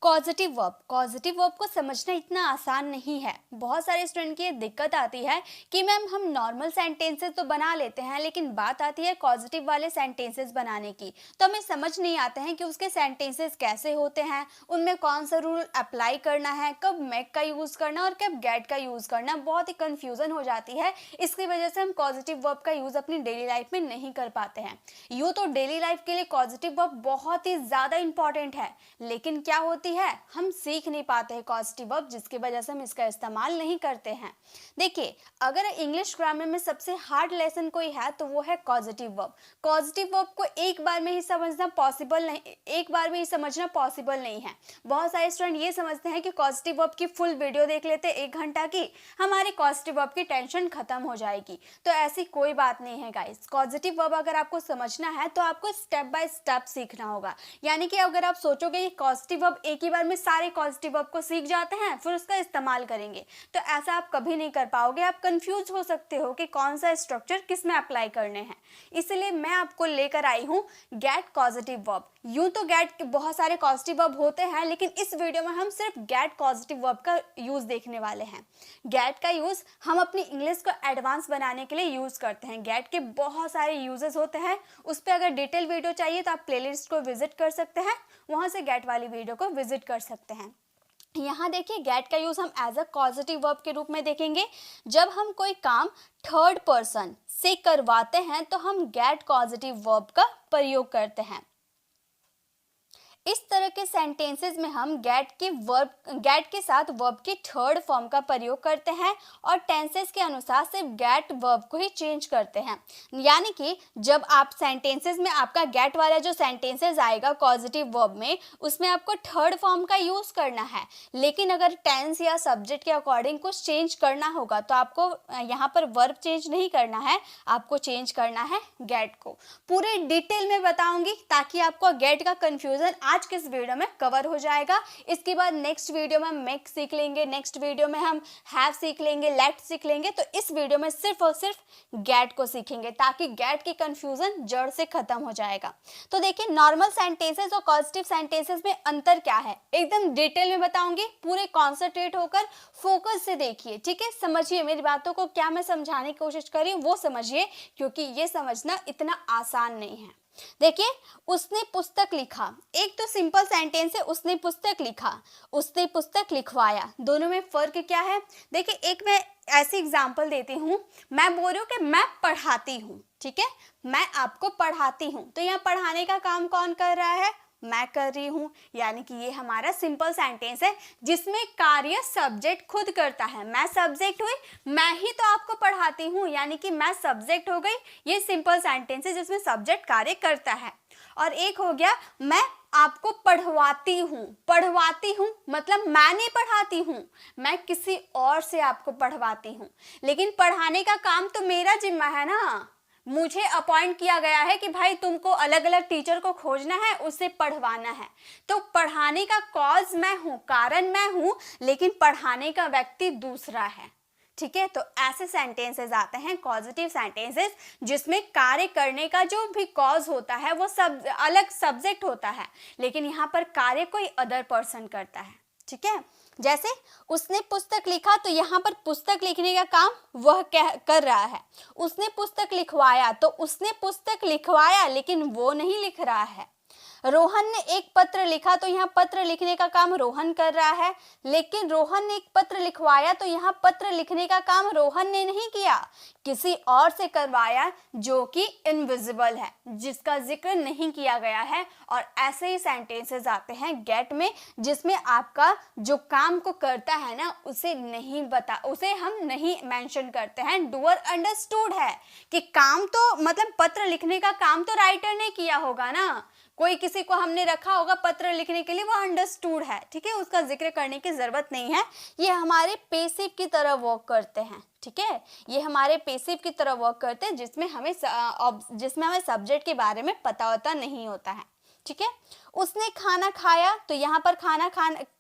Positive verb को समझना इतना आसान नहीं है। बहुत सारे स्टूडेंट की ये दिक्कत आती है कि मैम हम नॉर्मल सेंटेंसेस तो बना लेते हैं, लेकिन बात आती है पॉजिटिव वाले सेंटेंसेस बनाने की, तो हमें समझ नहीं आते हैं कि उसके सेंटेंसेस कैसे होते हैं, उनमें कौन सा रूल अप्लाई करना है, कब मेक का यूज़ करना और कब गेट का यूज़ करना। बहुत ही कन्फ्यूज़न हो जाती है। इसकी वजह से हम पॉजिटिव वर्ब का यूज़ अपनी डेली लाइफ में नहीं कर पाते हैं। यूँ तो डेली लाइफ के लिए पॉजिटिव वर्ब बहुत ही ज़्यादा इंपॉर्टेंट है, लेकिन क्या होती है, हम सीख नहीं पाते हैं पॉजिटिव वर्ब, जिसकी वजह से हम इसका इस्तेमाल नहीं करते हैं। देखिए, अगर इंग्लिश ग्रामर में सबसे हार्ड लेसन कोई है तो वो है पॉजिटिव वर्ब। पॉजिटिव वर्ब को एक बार में ही समझना पॉसिबल नहीं है। बहुत सारे स्टूडेंट ये समझते हैं कि पॉजिटिव वर्ब की फुल वीडियो देख लेते 1 घंटा की, हमारी पॉजिटिव वर्ब की टेंशन खत्म हो जाएगी। तो ऐसी कोई बात नहीं है गाइस। पॉजिटिव वर्ब अगर आपको समझना है तो आपको स्टेप बाय स्टेप सीखना होगा। यानी कि अगर आप सोचोगे कि पॉजिटिव वर्ब एक ही बार में सारे पॉजिटिव वर्ब को सीख जाते हैं फिर उसका इस्तेमाल करेंगे, तो ऐसा आप कभी नहीं कर पाओगे। आप कंफ्यूज हो सकते हो कि कौन सा स्ट्रक्चर किस में अप्लाई करने हैं। इसलिए मैं आपको लेकर आई हूँ गेट पॉजिटिव वर्ब। यूं तो गेट के बहुत सारे पॉजिटिव वर्ब होते हैं, लेकिन इस वीडियो में हम सिर्फ गेट पॉजिटिव वर्ब का यूज देखने वाले हैं। गेट का यूज हम अपनी इंग्लिश को एडवांस बनाने के लिए यूज करते हैं। गेट के बहुत सारे यूजेस होते हैं, उस पर अगर डिटेल वीडियो चाहिए तो आप प्लेलिस्ट को विजिट कर सकते हैं, वहां से गेट वाली वीडियो को विजिट कर सकते हैं। यहाँ देखिए, गेट का यूज हम एज अ पॉजिटिव वर्ब के रूप में देखेंगे। जब हम कोई काम थर्ड पर्सन से करवाते हैं तो हम गेट पॉजिटिव वर्ब का प्रयोग करते हैं। इस तरह के सेंटेंसेस में हम गेट के साथ वर्ब की थर्ड फॉर्म का प्रयोग करते हैं और टेंसेस के अनुसार सिर्फ गेट वर्ब को ही चेंज करते हैं। यानी कि जब आप सेंटेंसेस में आपका गेट वाला जो सेंटेंसेस आएगा पॉजिटिव वर्ब में, उसमें आपको थर्ड फॉर्म का यूज करना है, लेकिन अगर टेंस या सब्जेक्ट के अकॉर्डिंग कुछ चेंज करना होगा तो आपको यहाँ पर वर्ब चेंज नहीं करना है, आपको चेंज करना है गेट को। पूरे डिटेल में बताऊंगी ताकि आपको गेट का कंफ्यूजन आज के इस वीडियो में कवर हो जाएगा। इसके बाद नेक्स्ट वीडियो में हम मेक सीख लेंगे, नेक्स्ट वीडियो में हम हैव सीख लेंगे, लेट सीख लेंगे। तो इस वीडियो में सिर्फ और सिर्फ गेट को सीखेंगे ताकि गेट की कंफ्यूजन जड़ से खत्म हो जाएगा। तो देखिए, नॉर्मल सेंटेंसेस और पॉजिटिव सेंटेंसेस में अंतर क्या है एकदम डिटेल में बताऊंगी। पूरे कॉन्सेंट्रेट होकर फोकस से देखिए, ठीक है, समझिए मेरी बातों को। क्या मैं समझाने की कोशिश कर रही हूँ वो समझिए, क्योंकि ये समझना इतना आसान नहीं है। देखिए, उसने पुस्तक लिखा, एक तो सिंपल सेंटेंस है, उसने पुस्तक लिखा, उसने पुस्तक लिखवाया। दोनों में फर्क क्या है? देखिए, एक मैं ऐसी एग्जांपल देती हूँ, मैं बोल रही हूँ कि मैं पढ़ाती हूँ, ठीक है, मैं आपको पढ़ाती हूँ, तो यहाँ पढ़ाने का काम कौन कर रहा है? मैं कर रही हूँ। यानी कि ये हमारा सिंपल सेंटेंस है जिसमें कार्य सब्जेक्ट खुद करता है। मैं सब्जेक्ट हुई, मैं ही तो आपको पढ़ाती हूँ, यानी कि मैं सब्जेक्ट हो गई। ये सिंपल सेंटेंस है जिसमें सब्जेक्ट कार्य करता है। और एक हो गया मैं आपको पढ़वाती हूँ मतलब मैं नहीं पढ़ाती हूँ, मैं किसी और से आपको पढ़वाती हूँ, लेकिन पढ़ाने का काम तो मेरा जिम्मा है ना। मुझे अपॉइंट किया गया है कि भाई तुमको अलग अलग टीचर को खोजना है, उससे पढ़वाना है। तो पढ़ाने का कॉज मैं हूँ, कारण मैं हूँ, लेकिन पढ़ाने का व्यक्ति दूसरा है, ठीक है। तो ऐसे सेंटेंसेस आते हैं पॉजिटिव सेंटेंसेस जिसमें कार्य करने का जो भी कॉज होता है वो सब अलग सब्जेक्ट होता है, लेकिन यहाँ पर कार्य कोई अदर पर्सन करता है, ठीक है। जैसे उसने पुस्तक लिखा, तो यहाँ पर पुस्तक लिखने का काम वह कर रहा है। उसने पुस्तक लिखवाया, तो उसने पुस्तक लिखवाया, लेकिन वो नहीं लिख रहा है। रोहन ने एक पत्र लिखा, तो यहाँ पत्र लिखने का काम रोहन कर रहा है, लेकिन रोहन ने एक पत्र लिखवाया, तो यहाँ पत्र लिखने का काम रोहन ने नहीं किया, किसी और से करवाया जो कि इनविजिबल है, जिसका जिक्र नहीं किया गया है। और ऐसे ही सेंटेंसेस आते हैं गेट में जिसमें आपका जो काम को करता है ना उसे हम नहीं मेंशन करते हैं। डूअर अंडरस्टूड है कि काम तो मतलब पत्र लिखने का काम तो राइटर ने किया होगा ना, कोई किसी को हमने रखा होगा पत्र लिखने के लिए, वो अंडरस्टूड है, ठीक है, उसका जिक्र करने की जरूरत नहीं है। ये हमारे पेसिव की तरह वर्क करते हैं, ठीक है, ये हमारे पेसिव की तरह वर्क करते हैं जिसमें हमें सब्जेक्ट के बारे में पता होता नहीं होता है, ठीक है। उसने खाना खाया, तो यहाँ पर खाना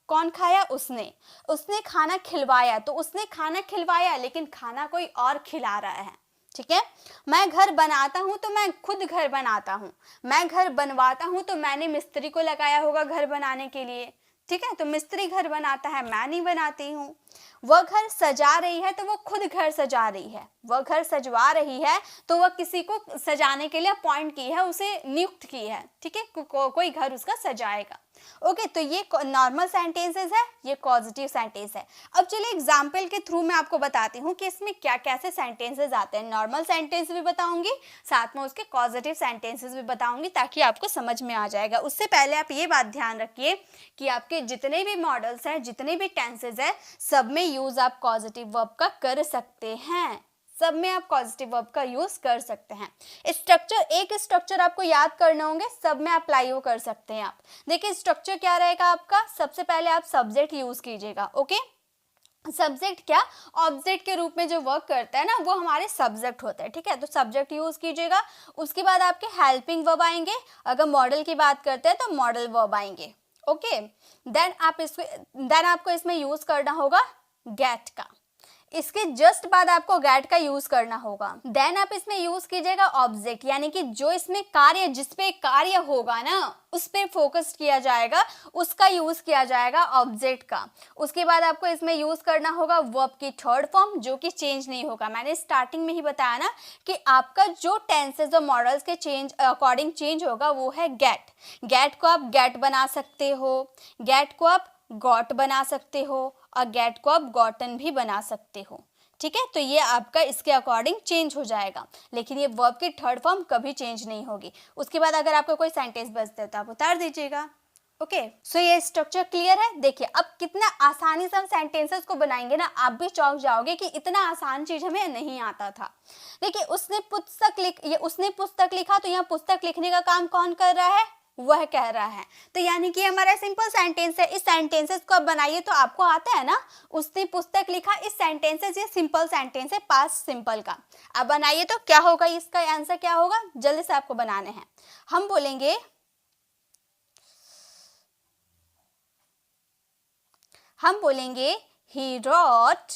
कौन खाया? उसने खाना खिलवाया, तो उसने खाना खिलवाया, लेकिन खाना कोई और खिला रहा है, ठीक है। मैं घर बनाता हूँ, तो मैं खुद घर बनाता हूँ। मैं घर बनवाता हूँ, तो मैंने मिस्त्री को लगाया होगा घर बनाने के लिए, ठीक है, तो मिस्त्री घर बनाता है, मैं नहीं बनाती हूँ। वह घर सजा रही है तो वो खुद घर सजा रही है। वह घर सजवा रही है तो वह किसी को सजाने के लिए अपॉइंट की है, उसे नियुक्त की है। ठीक है, कोई घर उसका सजाएगा। ओके, तो ये नॉर्मल सेंटेंसेस है, ये पॉजिटिव सेंटेंस है। अब चलिए एग्जाम्पल के थ्रू मैं आपको बताती हूँ कि इसमें क्या कैसे सेंटेंसेस आते हैं। नॉर्मल सेंटेंस भी बताऊंगी, साथ में उसके पॉजिटिव सेंटेंसेस भी बताऊंगी, ताकि आपको समझ में आ जाएगा। उससे पहले आप ये बात ध्यान रखिए कि आपके जितने भी मॉडल्स हैं, जितने भी टेंसेज है, सब में यूज आप पॉजिटिव वर्ब का कर सकते हैं। सब में आप पॉजिटिव वर्ब का यूज कर सकते हैं। एक स्ट्रक्चर आपको याद करना होंगे, सब में अप्लाई वो कर सकते हैं आप। देखिए स्ट्रक्चर क्या रहेगा आपका, सबसे पहले आप सब्जेक्ट यूज कीजिएगा। ओके, सब्जेक्ट क्या, ऑब्जेक्ट के रूप में जो वर्क करता है ना, वो हमारे सब्जेक्ट होता है। ठीक है, तो सब्जेक्ट यूज कीजिएगा। उसके बाद आपके हेल्पिंग वर्ब आएंगे। अगर मॉडल की बात करते हैं तो मॉडल वर्ब आएंगे। ओके, देन आपको इसमें यूज करना होगा गेट का। इसके जस्ट बाद आपको गेट का यूज करना होगा। देन आप इसमें यूज कीजिएगा ऑब्जेक्ट, यानी कि जो इसमें कार्य, जिसपे कार्य होगा ना, उस पे फोकस किया जाएगा, उसका यूज किया जाएगा ऑब्जेक्ट का। उसके बाद आपको इसमें यूज करना होगा वर्ब की थर्ड फॉर्म, जो कि चेंज नहीं होगा। मैंने स्टार्टिंग में ही बताया ना कि आपका जो टेंसेज और मॉडल्स के चेंज अकॉर्डिंग चेंज होगा वो है गेट। गेट को आप गेट बना सकते हो, गेट को आप गॉट बना सकते हो, और गेट को आप गॉटन भी बना सकते हो। ठीक है, तो ये आपका इसके अकॉर्डिंग चेंज हो जाएगा, लेकिन ये वर्ब की थर्ड फॉर्म कभी चेंज नहीं होगी। उसके बाद अगर आपको कोई सेंटेंस बचता है तो आप उतार दीजिएगा। ओके, सो ये स्ट्रक्चर क्लियर है। देखिए अब कितना आसानी से हम सेंटेंसेस को बनाएंगे ना, आप भी चौंक जाओगे कि इतना आसान चीज हमें नहीं आता था। देखिए उसने पुस्तक लिखा, तो यहाँ पुस्तक लिखने का काम कौन कर रहा है, वह कह रहा है। तो यानी कि हमारा सिंपल सेंटेंस है। इस सेंटेंसेस को आप बनाइए तो आपको आता है ना, उसने पुस्तक लिखा। इस सेंटेंसेस, ये सिंपल सेंटेंस है पास्ट सिंपल का। अब बनाइए तो क्या होगा, इसका आंसर क्या होगा, जल्दी से आपको बनाने हैं। हम बोलेंगे he wrote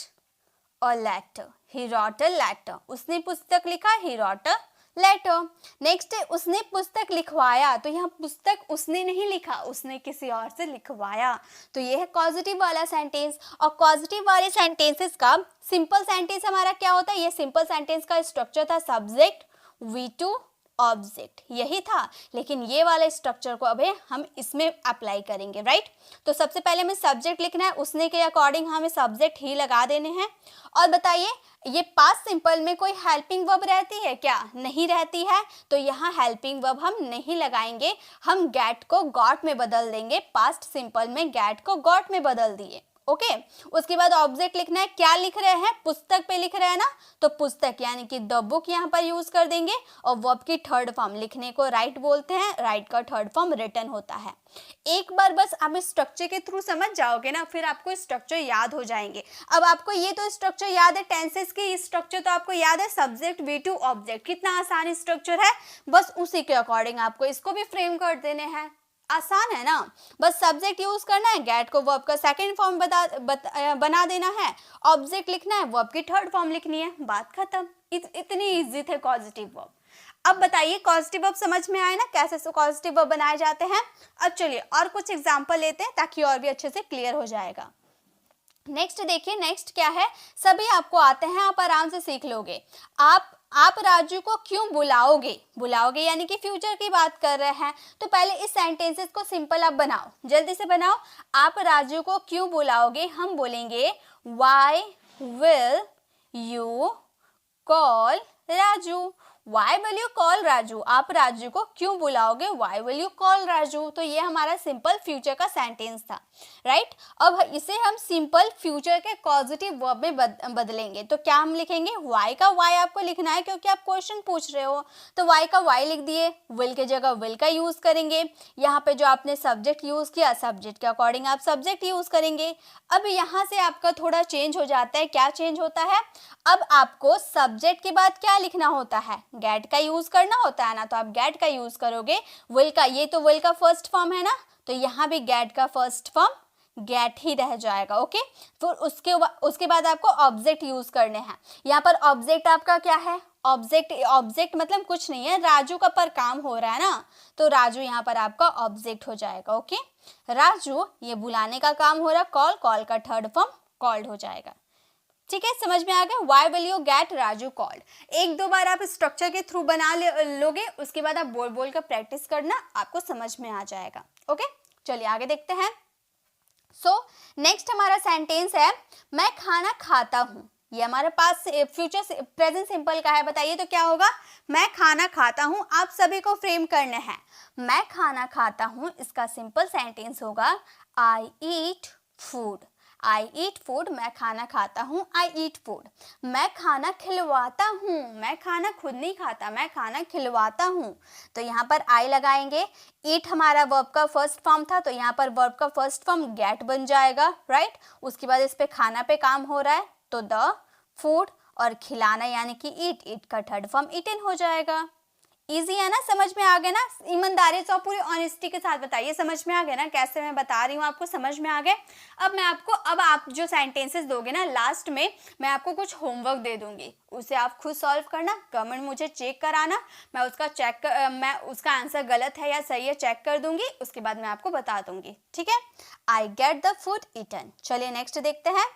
a letter, he wrote a letter। उसने पुस्तक लिखा, he wrote a letter. Next है उसने पुस्तक लिखवाया, तो यहाँ पुस्तक उसने नहीं लिखा, उसने किसी और से लिखवाया। तो ये है पॉजिटिव वाला सेंटेंस। और पॉजिटिव वाले सेंटेंसेस का सिंपल सेंटेंस हमारा क्या होता है, ये सिंपल सेंटेंस का स्ट्रक्चर था सब्जेक्ट V2 ऑब्जेक्ट, यही था। लेकिन ये वाले स्ट्रक्चर को अभी हम इसमें अप्लाई करेंगे, राइट। तो सबसे पहले हमें सब्जेक्ट लिखना है, उसने के अकॉर्डिंग हमें सब्जेक्ट ही लगा देने हैं। और बताइए ये पास्ट सिंपल में कोई हेल्पिंग वर्ब रहती है क्या, नहीं रहती है। तो यहाँ हेल्पिंग वर्ब हम नहीं लगाएंगे, हम गेट को गॉट में बदल देंगे। पास्ट सिंपल में गेट को गॉट में बदल दिए। ओके, उसके बाद ऑब्जेक्ट लिखना है। क्या लिख रहे हैं, पुस्तक पे लिख रहे हैं ना, तो पुस्तक यानी कि द बुक यहाँ पर यूज कर देंगे। और वर्ब की थर्ड फॉर्म, लिखने को राइट बोलते हैं, राइट का थर्ड फॉर्म रिटन होता है। एक बार बस आप इस स्ट्रक्चर के थ्रू समझ जाओगे ना, फिर आपको स्ट्रक्चर याद हो जाएंगे। अब आपको ये तो स्ट्रक्चर याद है, टेंसेस की स्ट्रक्चर तो आपको याद है, सब्जेक्ट V2 ऑब्जेक्ट, कितना आसान स्ट्रक्चर है। बस उसी के अकॉर्डिंग आपको इसको भी फ्रेम कर देने हैं। आसान है ना, बस सब्जेक्ट यूज करना है, गेट को वर्ब का सेकंड फॉर्म बना देना है, ऑब्जेक्ट लिखना है, वर्ब की थर्ड फॉर्म लिखनी है, बात खत्म। इतनी इजी थे पॉजिटिव वर्ब। अब बताइए पॉजिटिव वर्ब समझ में आए ना, कैसे पॉजिटिव वर्ब बनाए जाते हैं। अब चलिए और कुछ एग्जांपल लेते हैं ताकि और भी अच्छे से क्लियर हो जाएगा। नेक्स्ट देखिए, नेक्स्ट क्या है, सभी आपको आते हैं, आप आराम से सीख लोगे। आप राजू को क्यों बुलाओगे, बुलाओगे यानी कि फ्यूचर की बात कर रहे हैं। तो पहले इस सेंटेंसेस को सिंपल आप बनाओ, जल्दी से बनाओ। आप राजू को क्यों बुलाओगे, हम बोलेंगे why will you call Raju. Why will you call Raju, आप राजू को क्यों बुलाओगे, Why will you call Raju. तो ये हमारा सिंपल फ्यूचर का सेंटेंस था, राइट। अब इसे हम सिंपल फ्यूचर के पॉजिटिव वर्ब में बदलेंगे। तो क्या हम लिखेंगे, वाई का वाई आपको लिखना है क्योंकि आप क्वेश्चन पूछ रहे हो, तो वाई का वाई लिख दिए, विल के जगह विल का यूज करेंगे। यहाँ पे जो आपने सब्जेक्ट यूज किया, सब्जेक्ट के अकॉर्डिंग आप सब्जेक्ट यूज करेंगे। अब यहाँ से आपका थोड़ा चेंज हो जाता है, क्या चेंज होता है, अब आपको सब्जेक्ट के बाद क्या लिखना होता है, गेट का यूज करना होता है ना, तो आप गेट का यूज करोगे। विल का, ये तो विल का फर्स्ट फॉर्म है ना, तो यहाँ भी गेट का फर्स्ट फॉर्म गेट ही रह जाएगा। ओके, तो उसके बाद आपको ऑब्जेक्ट यूज करने हैं। यहाँ पर ऑब्जेक्ट आपका क्या है, ऑब्जेक्ट मतलब कुछ नहीं है, राजू का पर काम हो रहा है ना, तो राजू यहाँ पर आपका ऑब्जेक्ट हो जाएगा। ओके, राजू, ये बुलाने का काम हो रहा, कॉल, कॉल का थर्ड फॉर्म कॉल्ड हो जाएगा। ठीक है, समझ में आ गया। Why will you get Raju called. एक दो बार आप स्ट्रक्चर के थ्रू बना लोगे, उसके बाद आप बोल बोल कर प्रैक्टिस करना, आपको समझ में आ जाएगा। ओके, चलिए आगे देखते हैं। नेक्स्ट हमारा सेंटेंस है, मैं खाना खाता हूँ। ये हमारे पास फ्यूचर प्रेजेंट सिंपल का है, बताइए तो क्या होगा। मैं खाना खाता हूँ, आप सभी को फ्रेम करना है। मैं खाना खाता हूँ, इसका सिंपल सेंटेंस होगा आई ईट फूड। आई ईट फूड, मैं खाना खाता हूँ, आई ईट फूड। मैं खाना खिलवाता हूँ, मैं खाना खुद नहीं खाता, मैं खाना खिलवाता हूँ। तो यहाँ पर आई लगाएंगे। ईट हमारा वर्ब का फर्स्ट फॉर्म था, तो यहाँ पर वर्ब का फर्स्ट फॉर्म गेट बन जाएगा, राइट। उसके बाद इस पे खाना पे काम हो रहा है, तो द फूड, और खिलाना यानी कि ईट, ईट का थर्ड फॉर्म ईटन हो जाएगा। इजी है ना, समझ में आ गया ना। ईमानदारी से और पूरी ऑनेस्टी के साथ बताइए, समझ में आ गया ना कैसे मैं बता रही हूँ आपको, समझ में आ गए। अब आप जो सेंटेंसेस दोगे ना, लास्ट में मैं आपको कुछ होमवर्क दे दूंगी, उसे आप खुद सॉल्व करना, कमेंट मुझे चेक कराना, मैं उसका आंसर गलत है या सही है चेक कर दूंगी, उसके बाद मैं आपको बता दूंगी। ठीक है, I get the food eaten. चलिए नेक्स्ट देखते हैं।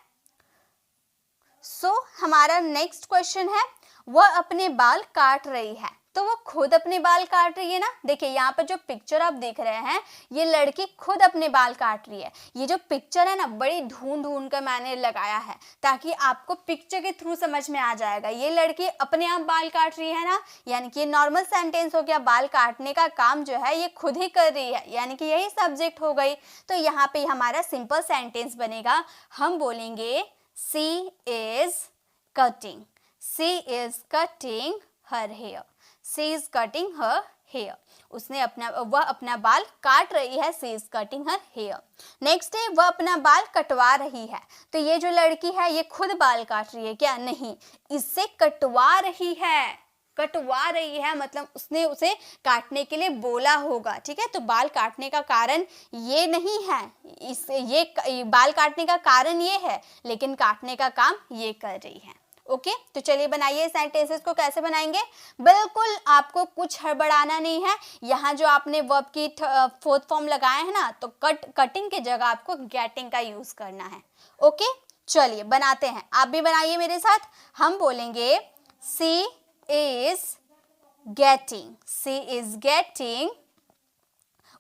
हमारा नेक्स्ट क्वेश्चन है, वह अपने बाल काट रही है। तो वो खुद अपने बाल काट रही है ना। देखिए यहाँ पर जो पिक्चर आप देख रहे हैं, ये लड़की खुद अपने बाल काट रही है। ये जो पिक्चर है ना, बड़ी ढूंढ ढूंढ कर मैंने लगाया है, ताकि आपको पिक्चर के थ्रू समझ में आ जाएगा। ये लड़की अपने आप बाल काट रही है ना, यानी कि नॉर्मल सेंटेंस हो गया, बाल काटने का काम जो है ये खुद ही कर रही है, यानी कि यही सब्जेक्ट हो गई। तो यहाँ पे हमारा सिंपल सेंटेंस बनेगा, हम बोलेंगे she is cutting. She is cutting her hair. She is cutting her hair. वह अपना बाल काट रही है। She is cutting her hair. Next है, वह अपना बाल कटवा रही है। तो ये जो लड़की है ये खुद बाल काट रही है क्या? नहीं, इससे कटवा रही है। कटवा रही है मतलब उसने उसे काटने के लिए बोला होगा। ठीक है, तो बाल काटने का कारण ये नहीं है, ये बाल काटने का कारण ये है, लेकिन काटने का काम ये कर रही है। ओके, तो चलिए बनाइए सेंटेंसेस को। कैसे बनाएंगे? बिल्कुल आपको कुछ हड़बड़ाना नहीं है। यहाँ जो आपने वर्ब की फोर्थ फॉर्म लगाए हैं ना, तो कटिंग की जगह आपको गेटिंग का यूज करना है। ओके, चलिए बनाते हैं, आप भी बनाइए मेरे साथ। हम बोलेंगे she is getting. She is getting.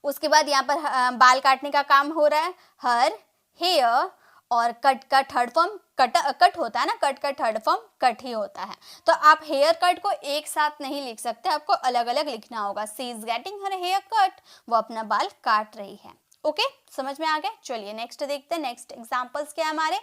उसके बाद यहाँ पर बाल काटने का काम हो रहा है, हर हेयर, और कट का थर्ड फॉर्म कट होता है ना, कट का थर्ड फॉर्म कट ही होता है। तो आप हेयर कट को एक साथ नहीं लिख सकते, आपको अलग अलग लिखना होगा। She is getting her hair cut, वो अपना बाल काट रही है। ओके, समझ में आ गया। चलिए नेक्स्ट देखते हैं। नेक्स्ट एग्जांपल्स क्या है हमारे।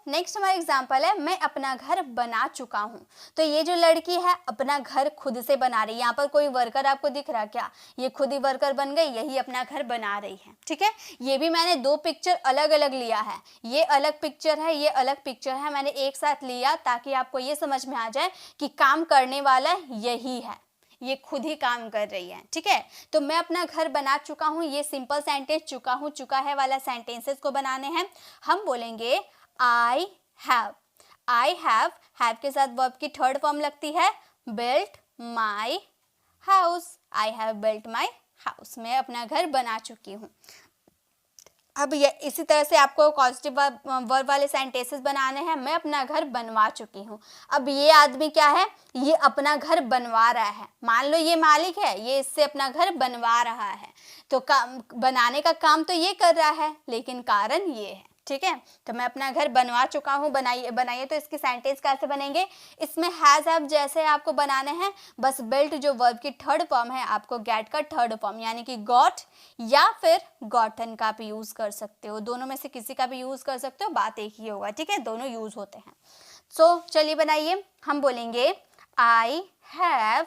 नेक्स्ट हमारा एग्जाम्पल है, मैं अपना घर बना चुका हूँ। तो ये जो लड़की है अपना घर खुद से बना रही है। यहाँ पर कोई वर्कर आपको दिख रहा क्या? ये खुद ही वर्कर बन गई, यही अपना घर बना रही है। ठीक है, ये भी मैंने दो पिक्चर अलग अलग लिया है, ये अलग पिक्चर है, ये अलग पिक्चर है, मैंने एक साथ लिया ताकि आपको ये समझ में आ जाए कि काम करने वाला यही है, ये खुद ही काम कर रही है। ठीक है, तो मैं अपना घर बना चुका हूँ, ये सिंपल सेंटेंस चुका हूँ चुका है वाला सेंटेंसेस को बनाने हैं। हम बोलेंगे I have। I have के साथ वर्ब की थर्ड फॉर्म लगती है built my house। I have built my house। मैं अपना घर बना चुकी हूँ। अब ये इसी तरह से आपको पॉजिटिव वर्ब वाले सेंटेंसेस बनाने हैं। मैं अपना घर बनवा चुकी हूँ। अब ये आदमी क्या है? ये अपना घर बनवा रहा है। मान लो ये मालिक है, ये इससे अपना घर बनवा रहा है, तो बनाने का काम तो ये कर रहा है, लेकिन कारण ये है। ठीक है, तो मैं अपना घर बनवा चुका हूँ। बनाइए तो इसके सेंटेंस कैसे बनेंगे? इसमें हैज हैव जैसे आपको बनाने हैं, बस बिल्ट जो वर्ब की थर्ड फॉर्म है, आपको गेट का थर्ड फॉर्म यानी कि गॉट या फिर गॉटन का भी यूज कर सकते हो। दोनों में से किसी का भी यूज कर सकते हो, बात एक ही होगा। ठीक है, दोनों यूज होते हैं। चलिए बनाइए। हम बोलेंगे I have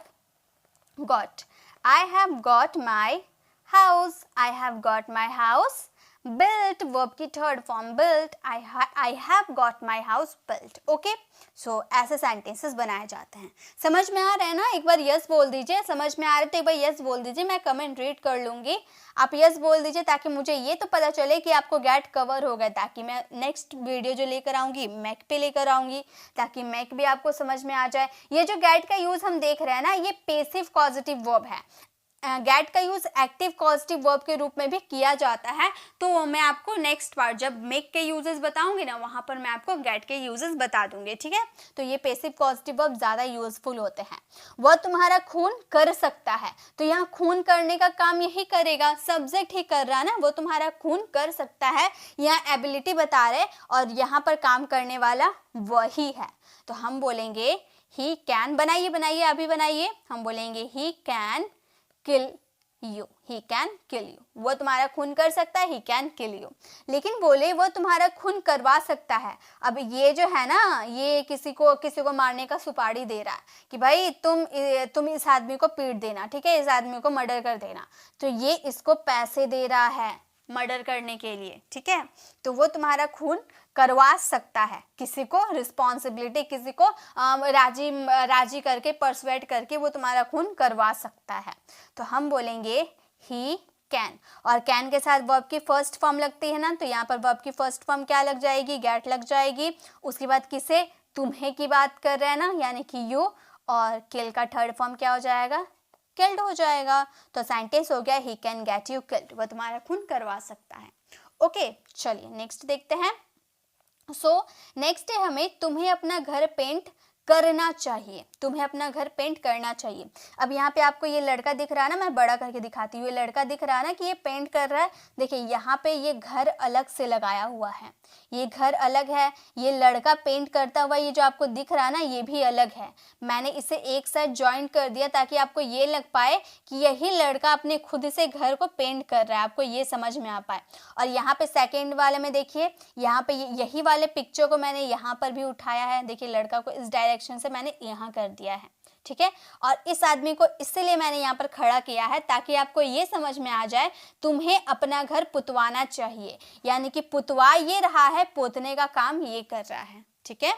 got my house. I have got my house built, verb की third form built। I have got my house built। Okay, ऐसे सेंटेंसेस बनाए जाते हैं। समझ में आ रहा है ना? एक बार यस बोल दीजिए। समझ में आ रहा है तो एक बार यस बोल दीजिए, मैं कमेंट रीड कर लूंगी। आप यस बोल दीजिए ताकि मुझे ये तो पता चले कि आपको गेट कवर हो गया, ताकि मैं नेक्स्ट वीडियो जो लेकर आऊंगी मैक पे लेकर आऊंगी, ताकि मैक भी आपको समझ में आ जाए। ये जो गेट का यूज हम देख रहे हैं ना, ये पैसिव पॉजिटिव वर्ब है। गेट का यूज एक्टिव कॉजेटिव वर्ब के रूप में भी किया जाता है, तो मैं आपको नेक्स्ट पार्ट जब मेक के यूजेस बताऊंगी ना, वहां पर मैं आपको गेट के यूजेस बता दूंगी, ठीक है। तो ये पैसिव कॉजेटिव वर्ब ज्यादा यूजफुल होते हैं। वह तुम्हारा खून कर सकता है, तो यहाँ खून करने का काम यही करेगा, सब्जेक्ट ही कर रहा है ना, वो तुम्हारा खून कर सकता है, यहाँ एबिलिटी बता रहे और यहाँ पर काम करने वाला वही है। तो हम बोलेंगे ही कैन, बनाइए बनाइए अभी बनाइए, हम बोलेंगे he can kill you, he can kill you. वो तुम्हारा खून कर सकता है, ही कैन किल यू। लेकिन बोले वो तुम्हारा खून करवा सकता है। अब ये जो है ना, ये किसी को मारने का सुपारी दे रहा है कि भाई तुम इस आदमी को पीट देना, ठीक है, इस आदमी को मर्डर कर देना। तो ये इसको पैसे दे रहा है मर्डर करने के लिए, ठीक है। तो वो तुम्हारा खून करवा सकता है, किसी को रिस्पॉन्सिबिलिटी, किसी को राजी करके, परसुएट करके वो तुम्हारा खून करवा सकता है। तो हम बोलेंगे ही कैन, और कैन के साथ वर्ब की फर्स्ट फॉर्म लगती है ना, तो यहाँ पर वर्ब की फर्स्ट फॉर्म क्या लग जाएगी, गेट लग जाएगी। उसके बाद किसे, तुम्हें की बात कर रहे हैं ना, यानी कि यू, और किल का थर्ड फॉर्म क्या हो जाएगा, किल्ड हो जाएगा। तो सेंटेंस हो गया he can get you killed, वो तुम्हारा खून करवा सकता है। ओके, चलिए नेक्स्ट देखते हैं। नेक्स्ट है हमें तुम्हें अपना घर पेंट करना चाहिए, तुम्हें अपना घर पेंट करना चाहिए। अब यहाँ पे आपको ये लड़का दिख रहा है ना, मैं बड़ा करके दिखाती हूँ, ये लड़का दिख रहा है ना कि ये पेंट कर रहा है। देखिए यहाँ पे ये घर अलग से लगाया हुआ है, ये घर अलग है, ये लड़का पेंट करता हुआ ये जो आपको दिख रहा है ना, ये भी अलग है। मैंने इसे एक साथ ज्वाइन कर दिया ताकि आपको ये लग पाए कि यही लड़का अपने खुद से घर को पेंट कर रहा है, आपको ये समझ में आ पाए। और यहाँ पे सेकेंड वाले में देखिए, यहाँ पे यही वाले पिक्चर को मैंने यहाँ पर भी उठाया है। देखिए लड़का को इस डायरेक्शन से मैंने यहाँ कर दिया है, ठीक है। और इस आदमी को इसलिए मैंने यहाँ पर खड़ा किया है ताकि आपको ये समझ में आ जाए तुम्हें अपना घर पुतवाना चाहिए, यानी कि पुतवा ये रहा है, पोतने का काम ये कर रहा है, ठीक है।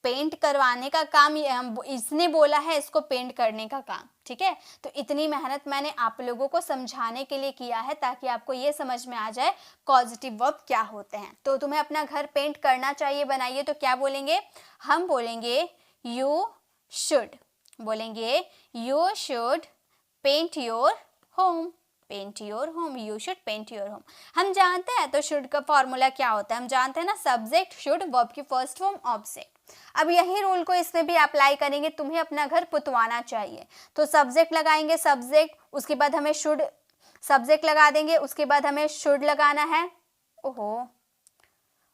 पेंट करवाने का काम इसने बोला है, इसको पेंट करने का काम, ठीक है। तो इतनी मेहनत मैंने आप लोगों को समझाने के लिए किया है ताकि आपको ये समझ में आ जाए पॉजिटिव वर्ब क्या होते हैं। तो तुम्हें अपना घर पेंट करना चाहिए, बनाइए, तो क्या बोलेंगे, हम बोलेंगे यू शुड, बोलेंगे you should paint your home, paint your home, you should paint your home. हम जानते हैं तो शुड का फॉर्मूला क्या होता है, हम जानते हैं ना, सब्जेक्ट शुड, वर्ब की फर्स्ट फॉर्म ऑब्जेक्ट। अब यही रूल को इसमें भी अप्लाई करेंगे, तुम्हें अपना घर पुतवाना चाहिए, तो सब्जेक्ट लगाएंगे, सब्जेक्ट, उसके बाद हमें शुड, सब्जेक्ट लगा देंगे, उसके बाद हमें शुड लगाना है, ओहो,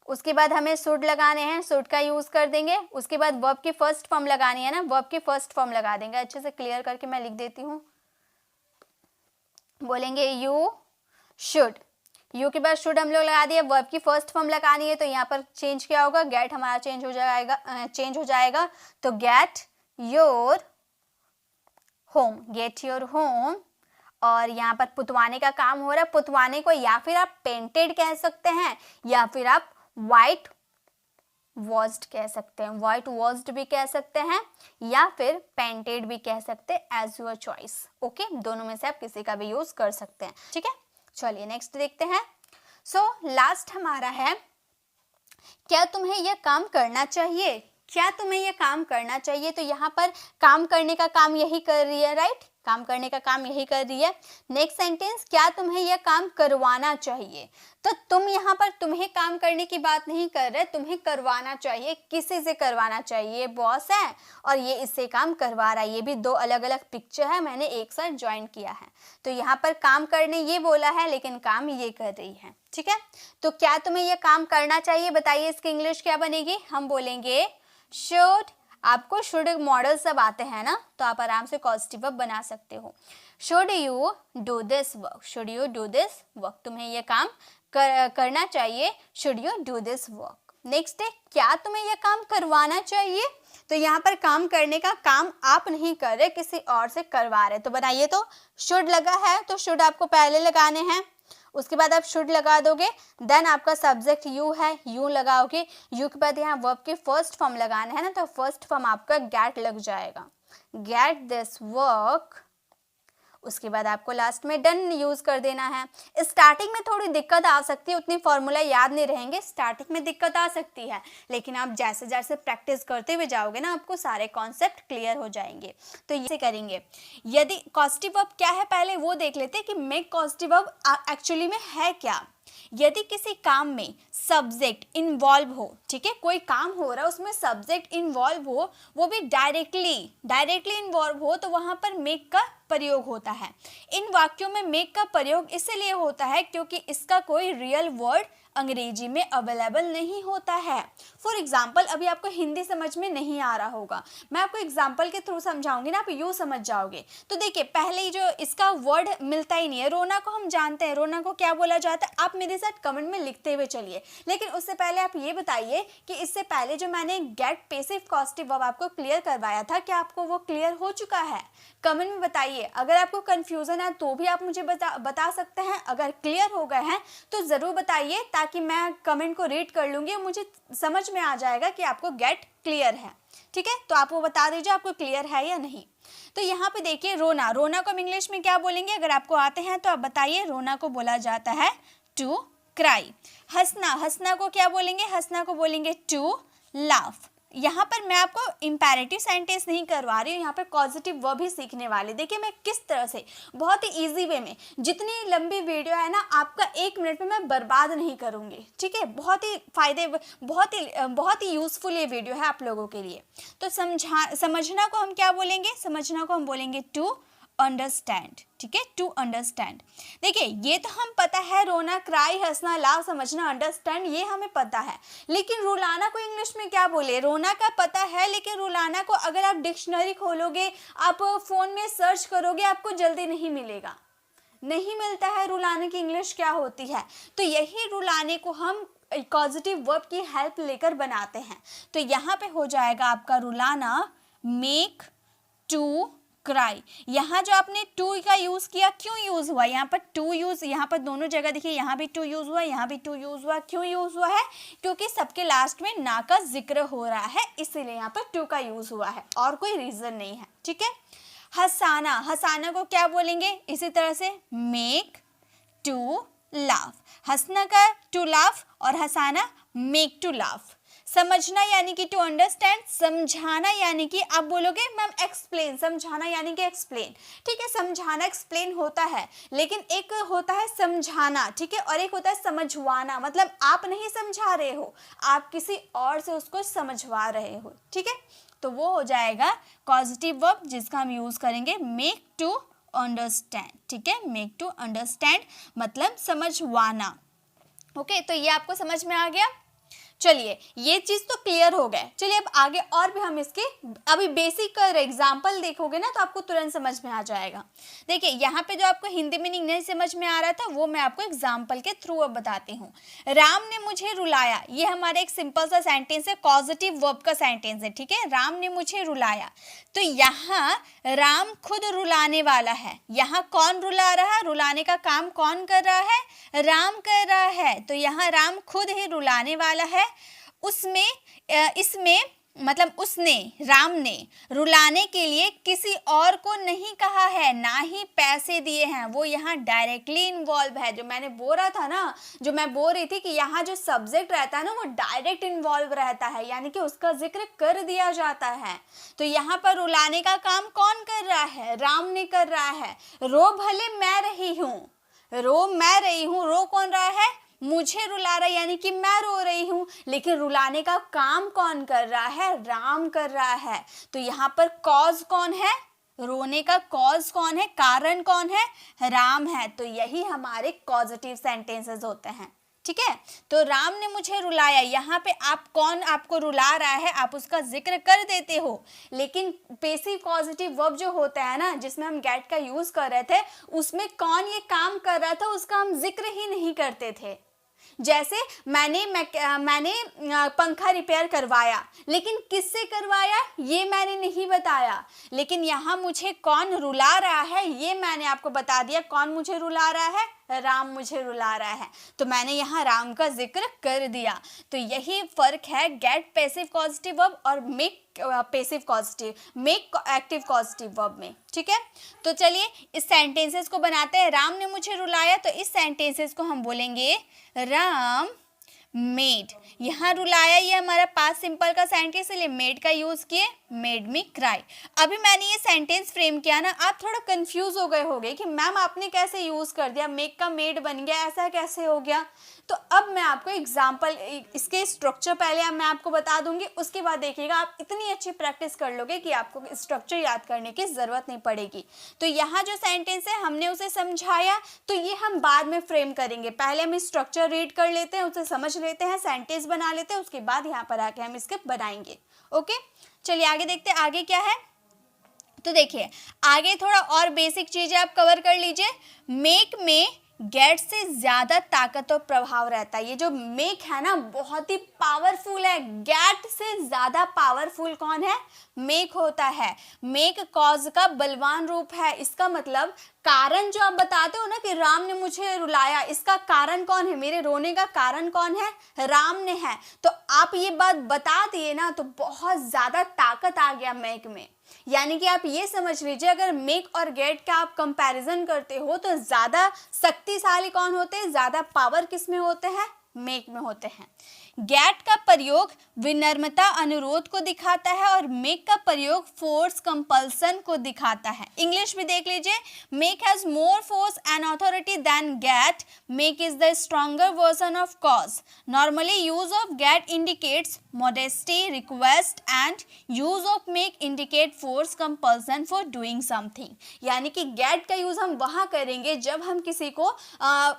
उसके बाद हमें शुड लगाने हैं, शुड का यूज कर देंगे। उसके बाद वर्ब की फर्स्ट फॉर्म लगानी है ना, वर्ब की फर्स्ट फॉर्म लगा देंगे। अच्छे से क्लियर करके मैं लिख देती हूँ, बोलेंगे यू शुड, यू के बाद शुड हम लोग लगा दिए, वर्ब की फर्स्ट फॉर्म लगानी है, तो यहाँ पर चेंज क्या होगा, गेट हमारा चेंज हो जाएगा, तो get your home, get your home. और यहाँ पर पुतवाने का काम हो रहा है, पुतवाने को या फिर आप पेंटेड कह सकते हैं, या फिर आप वाइट वॉश्ड कह सकते हैं, वाइट वॉश्ड भी कह सकते हैं, या फिर पेंटेड भी कह सकते हैं, एज योर चॉइस। ओके, दोनों में से आप किसी का भी यूज कर सकते हैं, ठीक है। चलिए नेक्स्ट देखते हैं। लास्ट हमारा है, क्या तुम्हें यह काम करना चाहिए, क्या तुम्हें यह काम करना चाहिए। तो यहाँ पर काम करने का काम यही कर रही है, राइट, काम करने का काम यही कर रही है। नेक्स्ट सेंटेंस, क्या तुम्हें यह काम करवाना चाहिए। तो तुम यहाँ पर तुम्हें काम करने की बात नहीं कर रहे, तुम्हें करवाना चाहिए, किसी से करवाना चाहिए, बॉस है और ये इससे काम करवा रहा है। ये भी दो अलग अलग पिक्चर है, मैंने एक साथ ज्वाइन किया है। तो यहाँ पर काम करने ये बोला है, लेकिन काम ये कर रही है, ठीक है। तो क्या तुम्हें यह काम करना चाहिए, बताइए इसकी इंग्लिश क्या बनेगी, हम बोलेंगे शुड। आपको शुड मॉडल सब आते हैं ना, तो आप आराम से पॉजिटिव वर्ब बना सकते हो। Should you do this work, should you do this work, तुम्हें यह काम करना चाहिए, should you do this work. Next है, क्या तुम्हें यह काम करवाना चाहिए। तो यहाँ पर काम करने का काम आप नहीं कर रहे, किसी और से करवा रहे। तो बनाइए, तो शुड लगा है तो शुड आपको पहले लगाने हैं, उसके बाद आप शुड लगा दोगे, देन आपका सब्जेक्ट यू है, यू लगाओगे, यू के बाद यहाँ वर्ब की फर्स्ट फॉर्म लगाना है ना, तो फर्स्ट फॉर्म आपका गेट लग जाएगा, गेट दिस वर्क। उसके बाद आपको लास्ट में डन यूज कर देना है। स्टार्टिंग में थोड़ी दिक्कत आ सकती है, उतनी फॉर्मूला याद नहीं रहेंगे, स्टार्टिंग में दिक्कत आ सकती है, लेकिन आप जैसे जैसे प्रैक्टिस करते हुए जाओगे ना आपको सारे कॉन्सेप्ट क्लियर हो जाएंगे। तो ये करेंगे। यदि कॉजेटिव वर्ब क्या है पहले वो देख लेते हैं कि मेक कॉजेटिव वर्ब एक्चुअली में है क्या। यदि किसी काम में सब्जेक्ट इन्वॉल्व हो, ठीक है, कोई काम हो रहा है उसमें सब्जेक्ट इन्वॉल्व हो, वो भी डायरेक्टली इन्वॉल्व हो, तो वहां पर मेक का प्रयोग होता है। इन वाक्यों में मेक का प्रयोग इसलिए होता है क्योंकि इसका कोई रियल वर्ड अंग्रेजी में अवेलेबल नहीं होता है। फॉर एग्जाम्पल, अभी आपको हिंदी समझ में नहीं आ रहा होगा, मैं आपको एग्जाम्पल के थ्रू समझाऊंगी ना, आप यूँ समझ जाओगे। तो देखिए, पहले ही जो इसका वर्ड मिलता ही नहीं है। रोना को हम जानते हैं, रोना को क्या बोला जाता है, आप मेरे साथ कमेंट में लिखते हुए चलिए। लेकिन उससे पहले आप ये बताइए कि इससे पहले जो मैंने गेट पैसिव कॉजेटिव वर्ब आपको क्लियर करवाया था, क्या आपको वो क्लियर हो चुका है? कमेंट में बताइए। अगर आपको कंफ्यूजन है तो भी आप मुझे बता सकते हैं। अगर क्लियर हो गए हैं तो ज़रूर बताइए, ताकि मैं कमेंट को रीड कर लूँगी, मुझे समझ में आ जाएगा कि आपको गेट क्लियर है। ठीक है, तो आप वो बता दीजिए आपको क्लियर है या नहीं। तो यहाँ पे देखिए, रोना को हम इंग्लिश में क्या बोलेंगे, अगर आपको आते हैं तो आप बताइए। रोना को बोला जाता है टू क्राई। हंसना को क्या बोलेंगे, हंसना को बोलेंगे टू लाफ। यहाँ पर मैं आपको इंपैरेटिव सेंटेंस नहीं करवा रही हूँ, यहाँ पर पॉजिटिव वर्ब ही सीखने वाले। देखिए मैं किस तरह से बहुत ही इजी वे में, जितनी लंबी वीडियो है ना आपका 1 मिनट में मैं बर्बाद नहीं करूँगी। ठीक है, बहुत ही यूजफुल ये वीडियो है आप लोगों के लिए। तो समझना को हम क्या बोलेंगे, समझना को हम बोलेंगे टू अंडरस्टैंड। ठीक है, टू अंडरस्टैंड। देखिए ये तो हम पता है, रोना, क्राई, हंसना, लाफ, समझना, अंडरस्टैंड, ये हमें पता है। लेकिन रुलाना को इंग्लिश में क्या बोले, रोना का पता है, लेकिन रुलाना को अगर आप डिक्शनरी खोलोगे, आप फोन में सर्च करोगे, आपको जल्दी नहीं मिलेगा, नहीं मिलता है रुलाने की इंग्लिश क्या होती है। तो यही रुलाने को हम पॉजिटिव वर्ब की हेल्प लेकर बनाते हैं। तो यहाँ पे हो जाएगा आपका रुलाना मेक टू क्राई। यहाँ जो आपने टू का यूज किया, क्यों यूज हुआ, यहाँ पर टू यूज, यहाँ पर दोनों जगह देखिए, यहाँ भी टू यूज हुआ, यहाँ भी टू यूज हुआ। क्यों यूज हुआ है, क्योंकि सबके लास्ट में ना का जिक्र हो रहा है, इसीलिए यहाँ पर टू का यूज हुआ है, और कोई रीजन नहीं है। ठीक है, हंसाना को क्या बोलेंगे, इसी तरह से मेक टू लाफ। हंसना का टू लाफ और हंसाना मेक टू लाफ। समझना यानी कि टू अंडरस्टैंड, समझाना यानी कि आप बोलोगे मैम एक्सप्लेन, समझाना यानी कि एक्सप्लेन। ठीक है, समझाना एक्सप्लेन होता है, लेकिन एक होता है समझाना, ठीक है, और एक होता है समझवाना। मतलब आप नहीं समझा रहे हो, आप किसी और से उसको समझवा रहे हो। ठीक है, तो वो हो जाएगा पॉजिटिव वर्ब जिसका हम यूज करेंगे मेक टू अंडरस्टैंड। ठीक है, मेक टू अंडरस्टैंड मतलब समझवाना। ओके, तो ये आपको समझ में आ गया। चलिए ये चीज तो क्लियर हो गए। चलिए अब आगे और भी हम इसके अभी बेसिक एग्जांपल देखोगे ना तो आपको तुरंत समझ में आ जाएगा। देखिए यहाँ पे जो आपको हिंदी में नहीं समझ में आ रहा था वो मैं आपको एग्जांपल के थ्रू अब बताती हूँ। राम ने मुझे रुलाया, ये हमारा एक सिंपल सा सेंटेंस है, पॉजिटिव वर्ब का सेंटेंस है। ठीक है, राम ने मुझे रुलाया, तो यहाँ राम खुद रुलाने वाला है। यहाँ कौन रुला रहा है, रुलाने का काम कौन कर रहा है, राम कर रहा है। तो यहाँ राम खुद ही रुलाने वाला है। इसमें मतलब उसने, राम ने रुलाने के लिए किसी और को नहीं कहा है, ना ही पैसे दिए हैं। वो यहाँ डायरेक्टली इन्वॉल्व है। जो मैंने बोला था ना, जो मैं बोल रही थी कि यहाँ जो सब्जेक्ट रहता है ना वो डायरेक्ट इन्वॉल्व रहता है, यानी कि उसका जिक्र कर दिया जाता है। तो यहाँ पर रुलाने का काम कौन कर रहा है, राम ने कर रहा है। रो भले मैं रही हूँ, रो कौन रहा है, मुझे रुला रहा है, यानी कि मैं रो रही हूँ, लेकिन रुलाने का काम कौन कर रहा है, राम कर रहा है। तो यहाँ पर कॉज कौन है, रोने का कॉज कौन है, कारण कौन है, राम है। तो यही हमारे पॉजिटिव सेंटेंसेस होते हैं। ठीक है, तो राम ने मुझे रुलाया, यहाँ पे आप कौन आपको रुला रहा है आप उसका जिक्र कर देते हो, लेकिन पैसिव पॉजिटिव वर्ब जो होता है ना जिसमें हम गेट का यूज कर रहे थे, उसमें कौन ये काम कर रहा था उसका हम जिक्र ही नहीं करते थे। जैसे मैंने पंखा रिपेयर करवाया, लेकिन किससे करवाया ये मैंने नहीं बताया, लेकिन यहाँ मुझे कौन रुला रहा है ये मैंने आपको बता दिया। कौन मुझे रुला रहा है, राम मुझे रुला रहा है, तो मैंने यहाँ राम का जिक्र कर दिया। तो यही फर्क है गेट पैसिव कॉजेटिव वर्ब और make passive causative, make active causative verb में, ठीक है। तो चलिए इस सेंटेंसेस को बनाते हैं। राम ने मुझे रुलाया, तो इस सेंटेंसेस को हम बोलेंगे राम मेड। यहाँ रुलाया ये हमारा पास्ट सिंपल का सेंटेंस, इसलिए मेड का यूज किए, मेड मी क्राई। अभी मैंने ये सेंटेंस फ्रेम किया ना, आप थोड़ा कंफ्यूज हो गए होंगे कि मैम आपने कैसे यूज कर दिया, मेक का मेड बन गया, ऐसा कैसे हो गया। तो अब मैं आपको एग्जाम्पल, इसके स्ट्रक्चर पहले मैं आपको बता दूंगी, उसके बाद देखिएगा आप इतनी अच्छी प्रैक्टिस कर लोगे कि आपको स्ट्रक्चर याद करने की जरूरत नहीं पड़ेगी। तो यहाँ जो सेंटेंस है हमने उसे समझाया, तो ये हम बाद में फ्रेम करेंगे। पहले हम स्ट्रक्चर रीड कर लेते हैं, उसे समझ लेते हैं, सेंटेंस बना लेते हैं, उसके बाद यहाँ पर आके हम इसके बनाएंगे। ओके, चलिए आगे देखते हैं आगे क्या है। तो देखिए आगे थोड़ा और बेसिक चीजें आप कवर कर लीजिए। मेक में गेट से ज्यादा ताकत और प्रभाव रहता है। ये जो मेक है ना बहुत ही पावरफुल है, गेट से ज्यादा पावरफुल कौन है, मेक होता है। मेक कॉज का बलवान रूप है। इसका मतलब कारण जो आप बताते हो ना कि राम ने मुझे रुलाया, इसका कारण कौन है, मेरे रोने का कारण कौन है, राम ने है। तो आप ये बात बता दिए ना, तो बहुत ज्यादा ताकत आ गया मेक में। यानी कि आप ये समझ लीजिए अगर मेक और गेट का आप कंपैरिजन करते हो तो ज्यादा शक्तिशाली कौन होते हैं, ज्यादा पावर किस में होते हैं, मेक में होते हैं। गेट का प्रयोग विनम्रता अनुरोध को दिखाता है और मेक का प्रयोग फोर्स कंपल्सन को दिखाता है। इंग्लिश में देख लीजिए, make has more force and authority than get, make is the stronger version of cause. Normally use of get indicates modesty, request and use of make indicate force compulsion for doing something। यानी कि get का use हम वहाँ करेंगे जब हम किसी को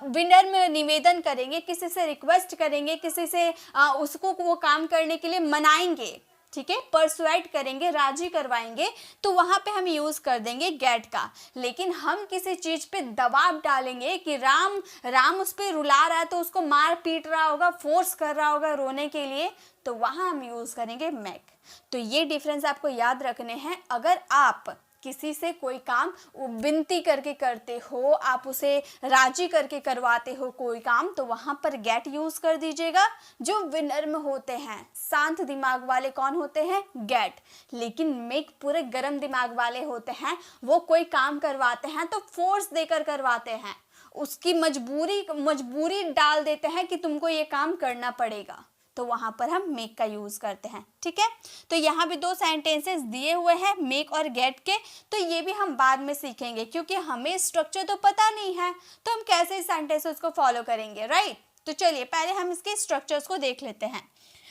विनम्र निवेदन करेंगे, किसी से रिक्वेस्ट करेंगे, किसी से उसको वो काम करने के लिए मनाएंगे, ठीक है, परसुएट करेंगे, राजी करवाएंगे, तो वहां पे हम यूज कर देंगे गेट का। लेकिन हम किसी चीज पे दबाव डालेंगे कि राम उस पर रुला रहा है, तो उसको मार पीट रहा होगा, फोर्स कर रहा होगा रोने के लिए, तो वहां हम यूज करेंगे मेक। तो ये डिफरेंस आपको याद रखने हैं। अगर आप किसी से कोई काम विनती करके करते हो, आप उसे राजी करके करवाते हो कोई काम, तो वहां पर गेट यूज कर दीजिएगा। जो विनम्र होते हैं, शांत दिमाग वाले कौन होते हैं, गेट। लेकिन मेक पूरे गर्म दिमाग वाले होते हैं, वो कोई काम करवाते हैं तो फोर्स देकर करवाते हैं, उसकी मजबूरी डाल देते हैं कि तुमको ये काम करना पड़ेगा, तो वहां पर हम मेक का यूज करते हैं, ठीक है। तो यहाँ भी दो सेंटेंसेस दिए हुए हैं मेक और गेट के, तो ये भी हम बाद में सीखेंगे, क्योंकि हमें स्ट्रक्चर तो पता नहीं है, तो हम कैसे इस सेंटेंसेस को फॉलो करेंगे, राइट। तो चलिए पहले हम इसके स्ट्रक्चर्स को देख लेते हैं।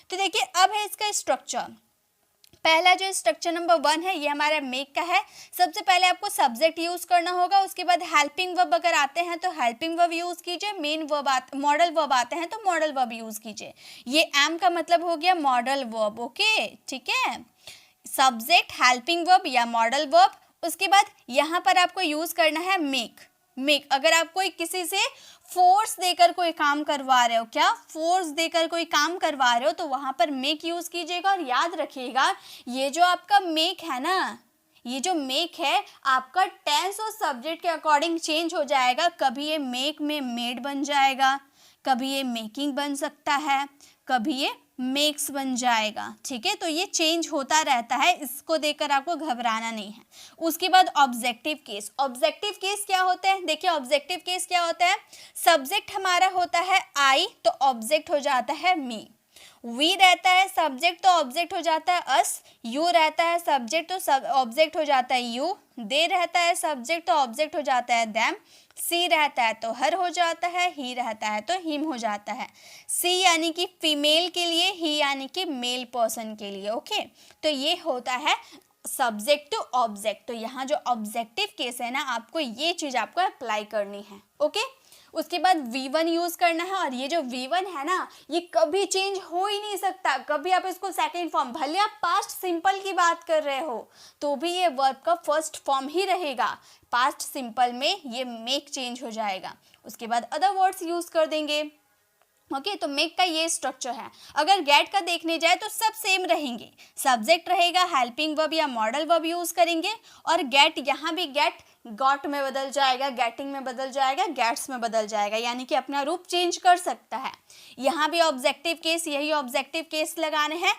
तो देखिए अब है इसका स्ट्रक्चर। पहला जो स्ट्रक्चर नंबर 1 है ये हमारा मेक का है। सबसे पहले आपको सब्जेक्ट यूज करना होगा, उसके बाद हेल्पिंग वर्ब अगर आते हैं तो हेल्पिंग वर्ब यूज कीजिए, मेन वर्ब मॉडल वर्ब आते हैं तो मॉडल वर्ब यूज कीजिए। ये एम का मतलब हो गया मॉडल वर्ब, ओके, ठीक है। सब्जेक्ट, हेल्पिंग वर्ब या मॉडल वर्ब। उसके बाद यहाँ पर आपको यूज करना है मेक। अगर आप कोई किसी से फोर्स देकर कोई काम करवा रहे हो, क्या फोर्स देकर कोई काम करवा रहे हो, तो वहां पर मेक यूज कीजिएगा। और याद रखिएगा ये जो आपका मेक है ना, ये जो मेक है आपका टेंस और सब्जेक्ट के अकॉर्डिंग चेंज हो जाएगा। कभी ये मेक में मेड बन जाएगा, कभी ये मेकिंग बन सकता है, कभी ये मेक्स बन जाएगा, ठीक है। तो ये चेंज होता रहता है, इसको देखकर आपको घबराना नहीं है। उसके बाद ऑब्जेक्टिव केस। ऑब्जेक्टिव केस क्या होते हैं, देखिए ऑब्जेक्टिव केस क्या होता है, सब्जेक्ट हमारा होता है आई तो ऑब्जेक्ट हो जाता है मी, वी रहता है सब्जेक्ट तो ऑब्जेक्ट हो जाता है अस, यू रहता है सब्जेक्ट तो ऑब्जेक्ट हो जाता है यू, दे रहता है सब्जेक्ट तो ऑब्जेक्ट हो जाता है देम, सी रहता है तो हर हो जाता है, ही रहता है तो हिम हो जाता है। सी यानी कि फीमेल के लिए, ही यानी कि मेल पर्सन के लिए, ओके। तो ये होता है सब्जेक्ट टू ऑब्जेक्ट। तो यहाँ जो ऑब्जेक्टिव केस है ना, आपको ये चीज आपको अप्लाई करनी है, ओके। उसके बाद V1 यूज करना है, और ये जो V1 है ना ये कभी चेंज हो ही नहीं सकता। कभी आप इसको सेकेंड फॉर्म, भले आप पास्ट सिंपल की बात कर रहे हो तो भी ये वर्ब का फर्स्ट फॉर्म ही रहेगा। पास्ट सिंपल में ये मेक चेंज हो जाएगा। उसके बाद अदर वर्ड्स यूज कर देंगे। ओके तो मेक का ये स्ट्रक्चर है। अगर गेट का देखने जाए तो सब सेम रहेंगे, सब्जेक्ट रहेगा, हेल्पिंग वर्ब या मॉडल वर्ब यूज करेंगे, और गेट यहाँ भी गेट गॉट में बदल जाएगा, गेटिंग में बदल जाएगा, गेट्स में बदल जाएगा, यानी कि अपना रूप चेंज कर सकता है। यहाँ भी ऑब्जेक्टिव केस, यही ऑब्जेक्टिव केस लगाने हैं,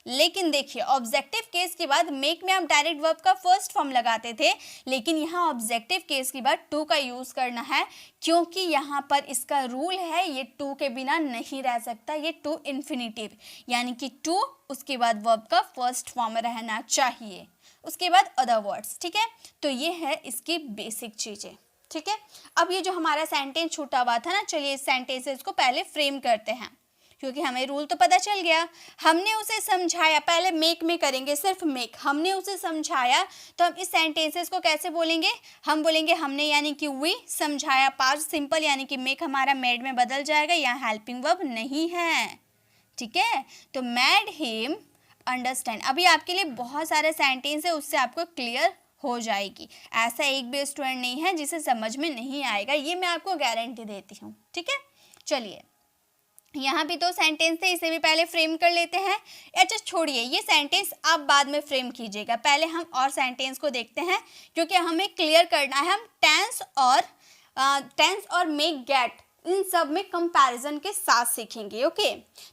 लेकिन देखिए ऑब्जेक्टिव केस के बाद मेक में आप डायरेक्ट वर्ब का फर्स्ट फॉर्म लगाते थे, लेकिन यहाँ ऑब्जेक्टिव केस के बाद टू का यूज करना है, क्योंकि यहाँ पर इसका रूल है ये टू के बिना नहीं रह सकता, ये टू इन्फिनिटिव, यानी कि टू उसके बाद वर्ब का फर्स्ट फॉर्म रहना चाहिए, उसके बाद अदर वर्ड्स। ठीक है, तो ये है इसकी बेसिक चीजें। ठीक है, अब ये जो हमारा सेंटेंस छूटा हुआ था ना, चलिए इस सेंटेंसेस को पहले फ्रेम करते हैं, क्योंकि हमें रूल तो पता चल गया, हमने उसे समझाया। पहले मेक में करेंगे, सिर्फ मेक, हमने उसे समझाया, तो हम इस सेंटेंसेस को कैसे बोलेंगे, हम बोलेंगे हमने यानी कि वी, समझाया पास्ट सिंपल यानी कि मेक हमारा मेड में बदल जाएगा, यहाँ हेल्पिंग वर्ब नहीं है। ठीक है, तो मेड हिम अंडरस्टैंड। अभी आपके लिए बहुत सारे सेंटेंस है, उससे आपको क्लियर हो जाएगी, ऐसा एक भी स्टूडेंट नहीं है जिसे समझ में नहीं आएगा, ये मैं आपको गारंटी देती हूँ। ठीक है, चलिए यहाँ भी दो सेंटेंस थे, इसे भी पहले फ्रेम कर लेते हैं। अच्छा छोड़िए, ये सेंटेंस आप बाद में फ्रेम कीजिएगा, पहले हम और सेंटेंस को देखते हैं, क्योंकि हमें क्लियर करना है। हम टेंस और मेक गेट इन सब में कंपैरिजन के साथ सीखेंगे। ओके,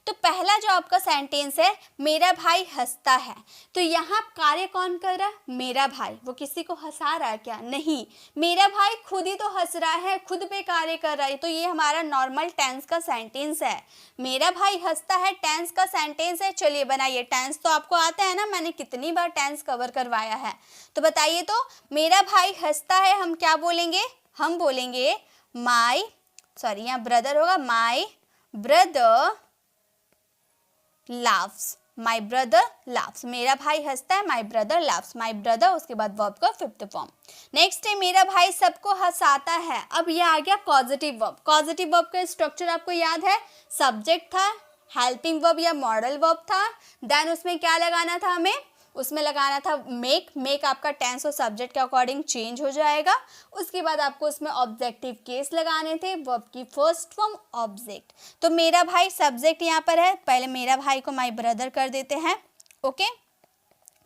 तो पहला जो आपका सेंटेंस है, मेरा भाई हंसता है, तो यहाँ कार्य कौन कर रहा है, मेरा भाई। वो किसी को हंसा रहा है क्या, नहीं, मेरा भाई खुद ही तो हंस रहा है, खुद पे कार्य कर रहा है, तो ये हमारा नॉर्मल टेंस का सेंटेंस है। मेरा भाई हंसता है टेंस का सेंटेंस है। चलिए बनाइए, टेंस तो आपको आता है ना, मैंने कितनी बार टेंस कवर करवाया है, तो बताइए तो मेरा भाई हंसता है हम क्या बोलेंगे, हम बोलेंगे यहाँ ब्रदर होगा, my brother laughs, my brother laughs, मेरा भाई हंसता है, my brother laughs, my brother उसके बाद वर्ब का फिफ्थ फॉर्म। नेक्स्ट है मेरा भाई सबको हंसाता है। अब ये आ गया पॉजिटिव वर्ब। पॉजिटिव वर्ब का स्ट्रक्चर आपको याद है, सब्जेक्ट था, हेल्पिंग वर्ब या मॉडल वर्ब था, देन उसमें क्या लगाना था, हमें उसमें लगाना था मेक आपका टेंस और सब्जेक्ट के अकॉर्डिंग चेंज हो जाएगा। उसके बाद आपको उसमें ऑब्जेक्टिव केस लगाने थे, वर्ब की फर्स्ट फॉर्म ऑब्जेक्ट। तो मेरा भाई सब्जेक्ट यहाँ पर है, पहले मेरा भाई को माई ब्रदर कर देते हैं। ओके,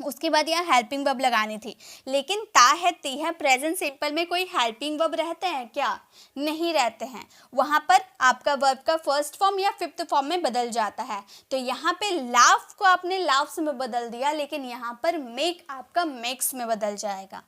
उसके बाद यहाँ हेल्पिंग वर्ब लगानी थी, लेकिन ता है ती है, प्रेजेंट सिंपल में कोई हेल्पिंग वर्ब रहते हैं क्या, नहीं रहते हैं, वहाँ पर आपका वर्ब का फर्स्ट फॉर्म या फिफ्थ फॉर्म में बदल जाता है। तो यहाँ पे लाफ को आपने लाफ्स में बदल दिया, लेकिन यहाँ पर मेक आपका मेक्स में बदल जाएगा।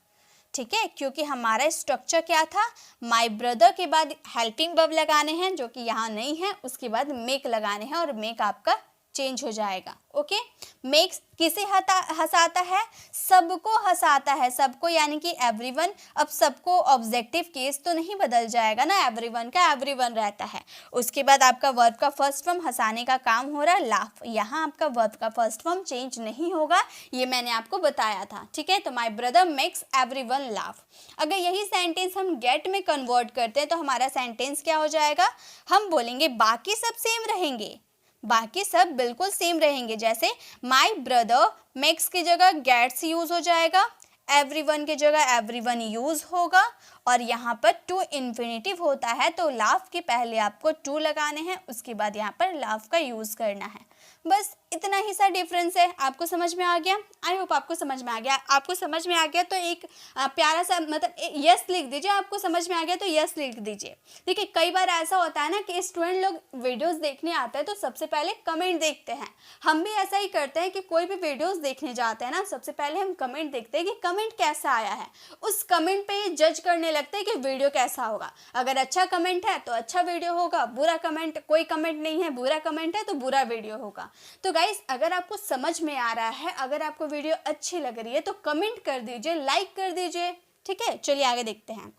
ठीक है, क्योंकि हमारा स्ट्रक्चर क्या था, माई ब्रदर के बाद हेल्पिंग वर्ब लगाने हैं जो कि यहाँ नहीं है, उसके बाद मेक लगाने हैं और मेक आपका चेंज हो जाएगा। ओके, मेक्स किसे हंसाता है, सबको हंसाता है, सबको यानी कि एवरीवन। अब सबको ऑब्जेक्टिव केस तो नहीं बदल जाएगा ना, एवरीवन का एवरीवन रहता है। उसके बाद आपका वर्ब का फर्स्ट फॉर्म हंसाने का काम हो रहा है लाफ, यहाँ आपका वर्ब का फर्स्ट फॉर्म चेंज नहीं होगा, ये मैंने आपको बताया था। ठीक है, तो my brother makes everyone laugh. अगर यही सेंटेंस हम गेट में कन्वर्ट करते हैं तो हमारा सेंटेंस क्या हो जाएगा, हम बोलेंगे बाकी सब सेम रहेंगे, बाकी सब बिल्कुल सेम रहेंगे। जैसे माई ब्रदर मेक्स की जगह गेट्स यूज हो जाएगा, एवरीवन की जगह एवरीवन यूज होगा, और यहाँ पर टू इन्फिनिटिव होता है तो लाफ के पहले आपको टू लगाने हैं, उसके बाद यहाँ पर लाफ का यूज करना है। बस इतना ही सा डिफरेंस है। आपको समझ में आ गया, आई होप आपको समझ में आ गया। आपको समझ में आ गया तो एक प्यारा सा मतलब यस लिख दीजिए, आपको समझ में आ गया तो यस लिख दीजिए। देखिए कई बार ऐसा होता है ना कि स्टूडेंट लोग वीडियोस देखने आते हैं तो सबसे पहले कमेंट देखते हैं, हम भी ऐसा ही करते हैं कि कोई भी वीडियोस देखने जाते हैं ना, सबसे पहले हम कमेंट देखते हैं कि कमेंट कैसा आया है, उस कमेंट पे जज करने लगते हैं कि वीडियो कैसा होगा। अगर अच्छा कमेंट है तो अच्छा वीडियो होगा, बुरा कमेंट, कोई कमेंट नहीं है, बुरा कमेंट है तो बुरा वीडियो होगा। तो गाइस अगर आपको समझ में आ रहा है, अगर आपको वीडियो अच्छी लग रही है तो कमेंट कर दीजिए, लाइक कर दीजिए। ठीक है, चलिए आगे देखते हैं।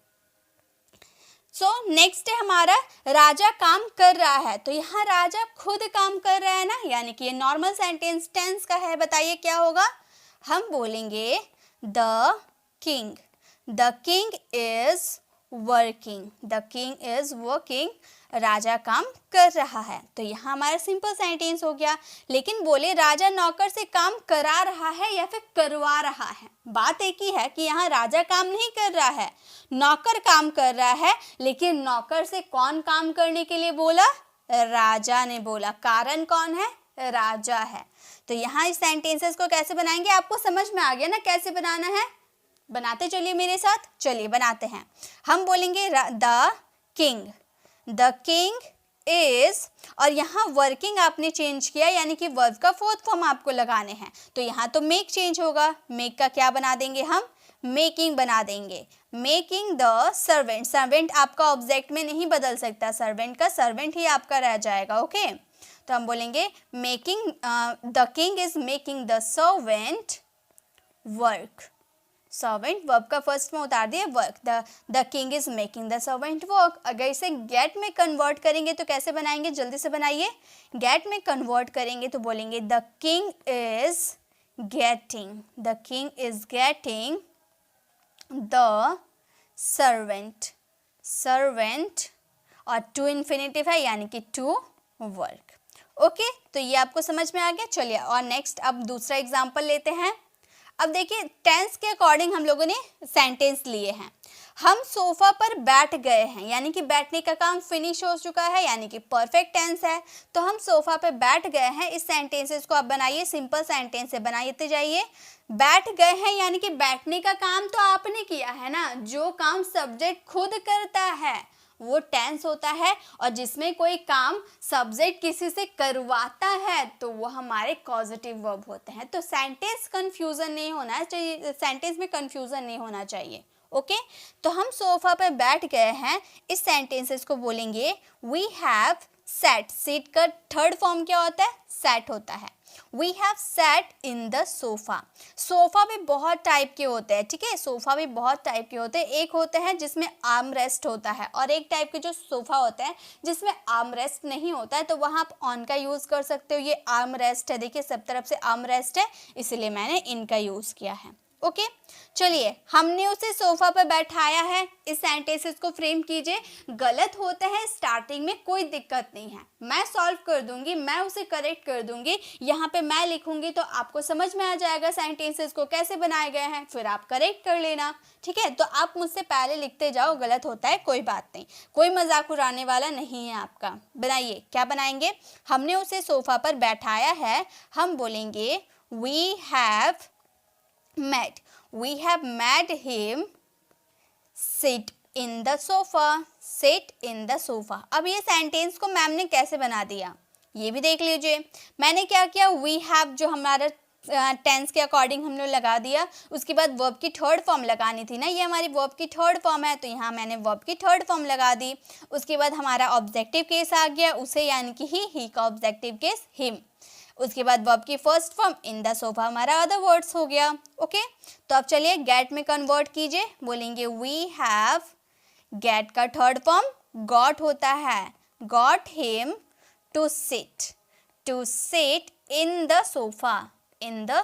नेक्स्ट है हमारा राजा काम कर रहा है, तो यहाँ राजा खुद काम कर रहा है ना, यानी कि ये नॉर्मल सेंटेंस टेंस का है। बताइए क्या होगा, हम बोलेंगे the king is working, the king is working, राजा काम कर रहा है। तो यहाँ हमारा सिंपल सेंटेंस हो गया। लेकिन बोले राजा नौकर से काम करा रहा है या फिर करवा रहा है, बात एक ही है कि यहाँ राजा काम नहीं कर रहा है, नौकर काम कर रहा है। लेकिन नौकर से कौन काम करने के लिए बोला, राजा ने बोला। कारण कौन है? राजा है। तो यहाँ इस सेंटेंसेस को कैसे बनाएंगे? आपको समझ में आ गया ना कैसे बनाना है? बनाते चलिए मेरे साथ, चलिए बनाते हैं। हम बोलेंगे द किंग इज, और यहाँ वर्किंग आपने चेंज किया, यानी कि वर्ब का फोर्थ फॉर्म आपको लगाने हैं। तो यहाँ तो मेक चेंज होगा, मेक का क्या बना देंगे हम? मेकिंग बना देंगे। मेकिंग द सर्वेंट, सर्वेंट आपका ऑब्जेक्ट में नहीं बदल सकता, सर्वेंट का सर्वेंट ही आपका रह जाएगा। ओके, तो हम बोलेंगे making, the king is making the servant work. Servant verb का फर्स्ट में उतार दिया work, the king is making the servant work. अगर इसे गेट में कन्वर्ट करेंगे तो कैसे बनाएंगे? जल्दी से बनाइए। गेट में कन्वर्ट करेंगे तो बोलेंगे the king is getting, the king is getting the servant और टू इन्फिनेटिव है यानी कि टू वर्क। ओके, तो ये आपको समझ में आ गया। चलिए और नेक्स्ट अब दूसरा एग्जांपल लेते हैं। अब देखिए टेंस के अकॉर्डिंग हम लोगों ने सेंटेंस लिए हैं। हम सोफा पर बैठ गए हैं, यानी कि बैठने का काम फिनिश हो चुका है, यानी कि परफेक्ट टेंस है। तो हम सोफा पे बैठ गए हैं, इस सेंटेंसेस को आप बनाइए, सिंपल सेंटेंस से बनाते जाइए। बैठ गए हैं यानी कि बैठने का काम तो आपने किया है ना, जो काम सब्जेक्ट खुद करता है वो टेंस होता है, और जिसमें कोई काम सब्जेक्ट किसी से करवाता है तो वो हमारे कॉजेटिव वर्ब होते हैं। तो सेंटेंस कंफ्यूजन नहीं होना चाहिए, सेंटेंस में कंफ्यूजन नहीं होना चाहिए। ओके, तो हम सोफा पर बैठ गए हैं, इस सेंटेंसेस को बोलेंगे वी हैव सैट। सीट का थर्ड फॉर्म क्या होता है? सैट होता है। We have sat in the sofa. Sofa भी बहुत टाइप के होते हैं, ठीक है, सोफा भी बहुत टाइप के होते हैं। एक होते हैं जिसमें आर्म रेस्ट होता है, और एक टाइप के जो सोफा होता है जिसमें आर्म रेस्ट नहीं होता है, तो वहाँ आप ऑन का यूज़ कर सकते हो। ये आर्म रेस्ट है, देखिए सब तरफ से आर्म रेस्ट है, इसलिए मैंने इनका यूज़ किया है। ओके, चलिए हमने उसे सोफा पर बैठाया है, इस सेंटेंसेस को फ्रेम कीजिए। गलत होते हैं स्टार्टिंग में, कोई दिक्कत नहीं है, मैं सॉल्व कर दूंगी, मैं उसे करेक्ट कर दूंगी। यहाँ पे मैं लिखूंगी तो आपको समझ में आ जाएगा सेंटेंसेस को कैसे बनाए गए हैं, फिर आप करेक्ट कर लेना। ठीक है, तो आप मुझसे पहले लिखते जाओ, गलत होता है कोई बात नहीं, कोई मजाक उड़ाने वाला नहीं है आपका। बनाइए, क्या बनाएंगे? हमने उसे सोफा पर बैठाया है, हम बोलेंगे we have made him sit in the sofa। अब ये सेंटेंस को मैम ने कैसे बना दिया ये भी देख लीजिए। मैंने क्या किया, we have जो हमारा टेंस के अकॉर्डिंग हमने लगा दिया, उसके बाद वर्ब की थर्ड फॉर्म लगानी थी ना, ये हमारी वर्ब की थर्ड फॉर्म है, तो यहाँ मैंने वर्ब की थर्ड फॉर्म लगा दी। उसके बाद हमारा ऑब्जेक्टिव केस आ गया, उसे यानी कि ही का ऑब्जेक्टिव केस हिम। उसके बाद वर्ब की first form in the sofa हमारा अदर वर्ड्स हो गया। ओके, तो अब चलिए गेट में कन्वर्ट कीजिए, बोलेंगे वी हैव, गेट का थर्ड फॉर्म गॉट होता है, got him to sit in the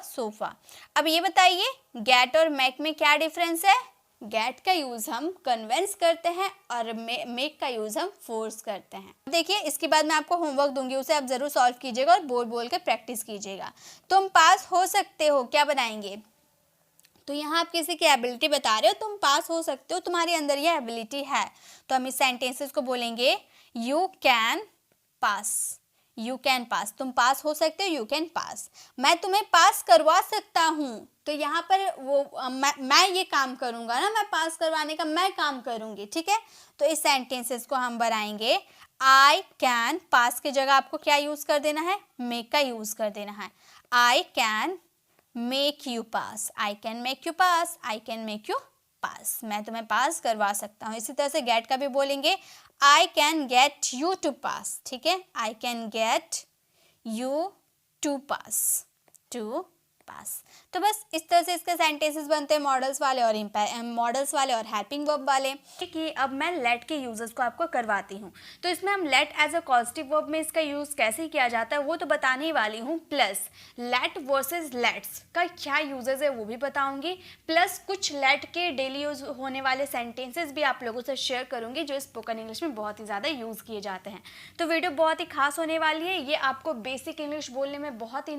sofa. अब ये बताइए गेट और मेक में क्या डिफरेंस है? गेट का यूज हम कन्वेंस करते हैं और मेक का यूज हम फोर्स करते हैं। देखिए इसके बाद मैं आपको होमवर्क दूंगी, उसे आप जरूर सॉल्व कीजिएगा और बोल के प्रैक्टिस कीजिएगा। तुम पास हो सकते हो, क्या बनाएंगे? तो यहाँ आप किसी की एबिलिटी बता रहे हो, तुम पास हो सकते हो, तुम्हारे अंदर ये एबिलिटी है, तो हम इस सेंटेंसेस को बोलेंगे यू कैन पास। तुम पास हो सकते हो, यू कैन पास। मैं तुम्हें पास करवा सकता हूँ, तो यहाँ पर वो मैं ये काम करूँगा ना, मैं पास करवाने का मैं काम करूँगी। ठीक है, तो इस सेंटेंसेस को हम बनाएंगे आई कैन। पास की जगह आपको क्या यूज़ कर देना है? मेक का यूज़ कर देना है। I can make you pass, I can make you pass, I can make you pass, मैं तुम्हें पास करवा सकता हूँ। इसी तरह से गेट का भी बोलेंगे I can get you to pass. ठीक है, I can get you to pass, तो बस इस तरह से इसके सेंटेंसेस बनते हैं, मॉडल्स वाले और हेल्पिंग वर्ब वाले। कि अब मैं लेट के यूजेस को आपको करवाती हूँ, तो इसमें हम let as a positive verb में इसका यूज़ कैसे किया जाता है वो तो बताने ही वाली हूँ, प्लस लेट वर्सेस लेट्स का क्या यूजेस है वो भी बताऊँगी, प्लस कुछ लेट के डेली यूज होने वाले सेंटेंसेस भी आप लोगों से शेयर करूँगी जो स्पोकन इंग्लिश में बहुत ही ज़्यादा यूज़ किए जाते हैं। तो वीडियो बहुत ही खास होने वाली है, ये आपको बेसिक इंग्लिश बोलने में बहुत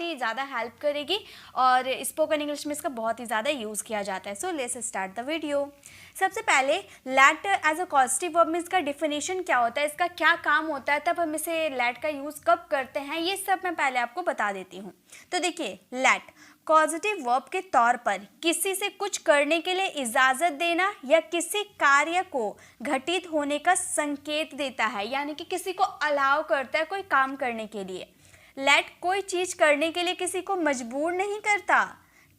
ही ज़्यादा हेल्प करेगी और स्पोकन इंग्लिश में इसका बहुत ही ज़्यादा यूज़ किया जाता है। So let's start the video. सबसे पहले let as a causative verb में इसका डिफिनेशन क्या होता है, इसका क्या काम होता है, तब हम इसे लेट का यूज़ कब करते हैं, ये सब मैं पहले आपको बता देती हूँ। तो देखिए, लेट पॉजिटिव वर्ब के तौर पर किसी से कुछ करने के लिए इजाज़त देना या किसी कार्य को घटित होने का संकेत देता है, यानी कि किसी को अलाउ करता है कोई काम करने के लिए। लेट कोई चीज़ करने के लिए किसी को मजबूर नहीं करता,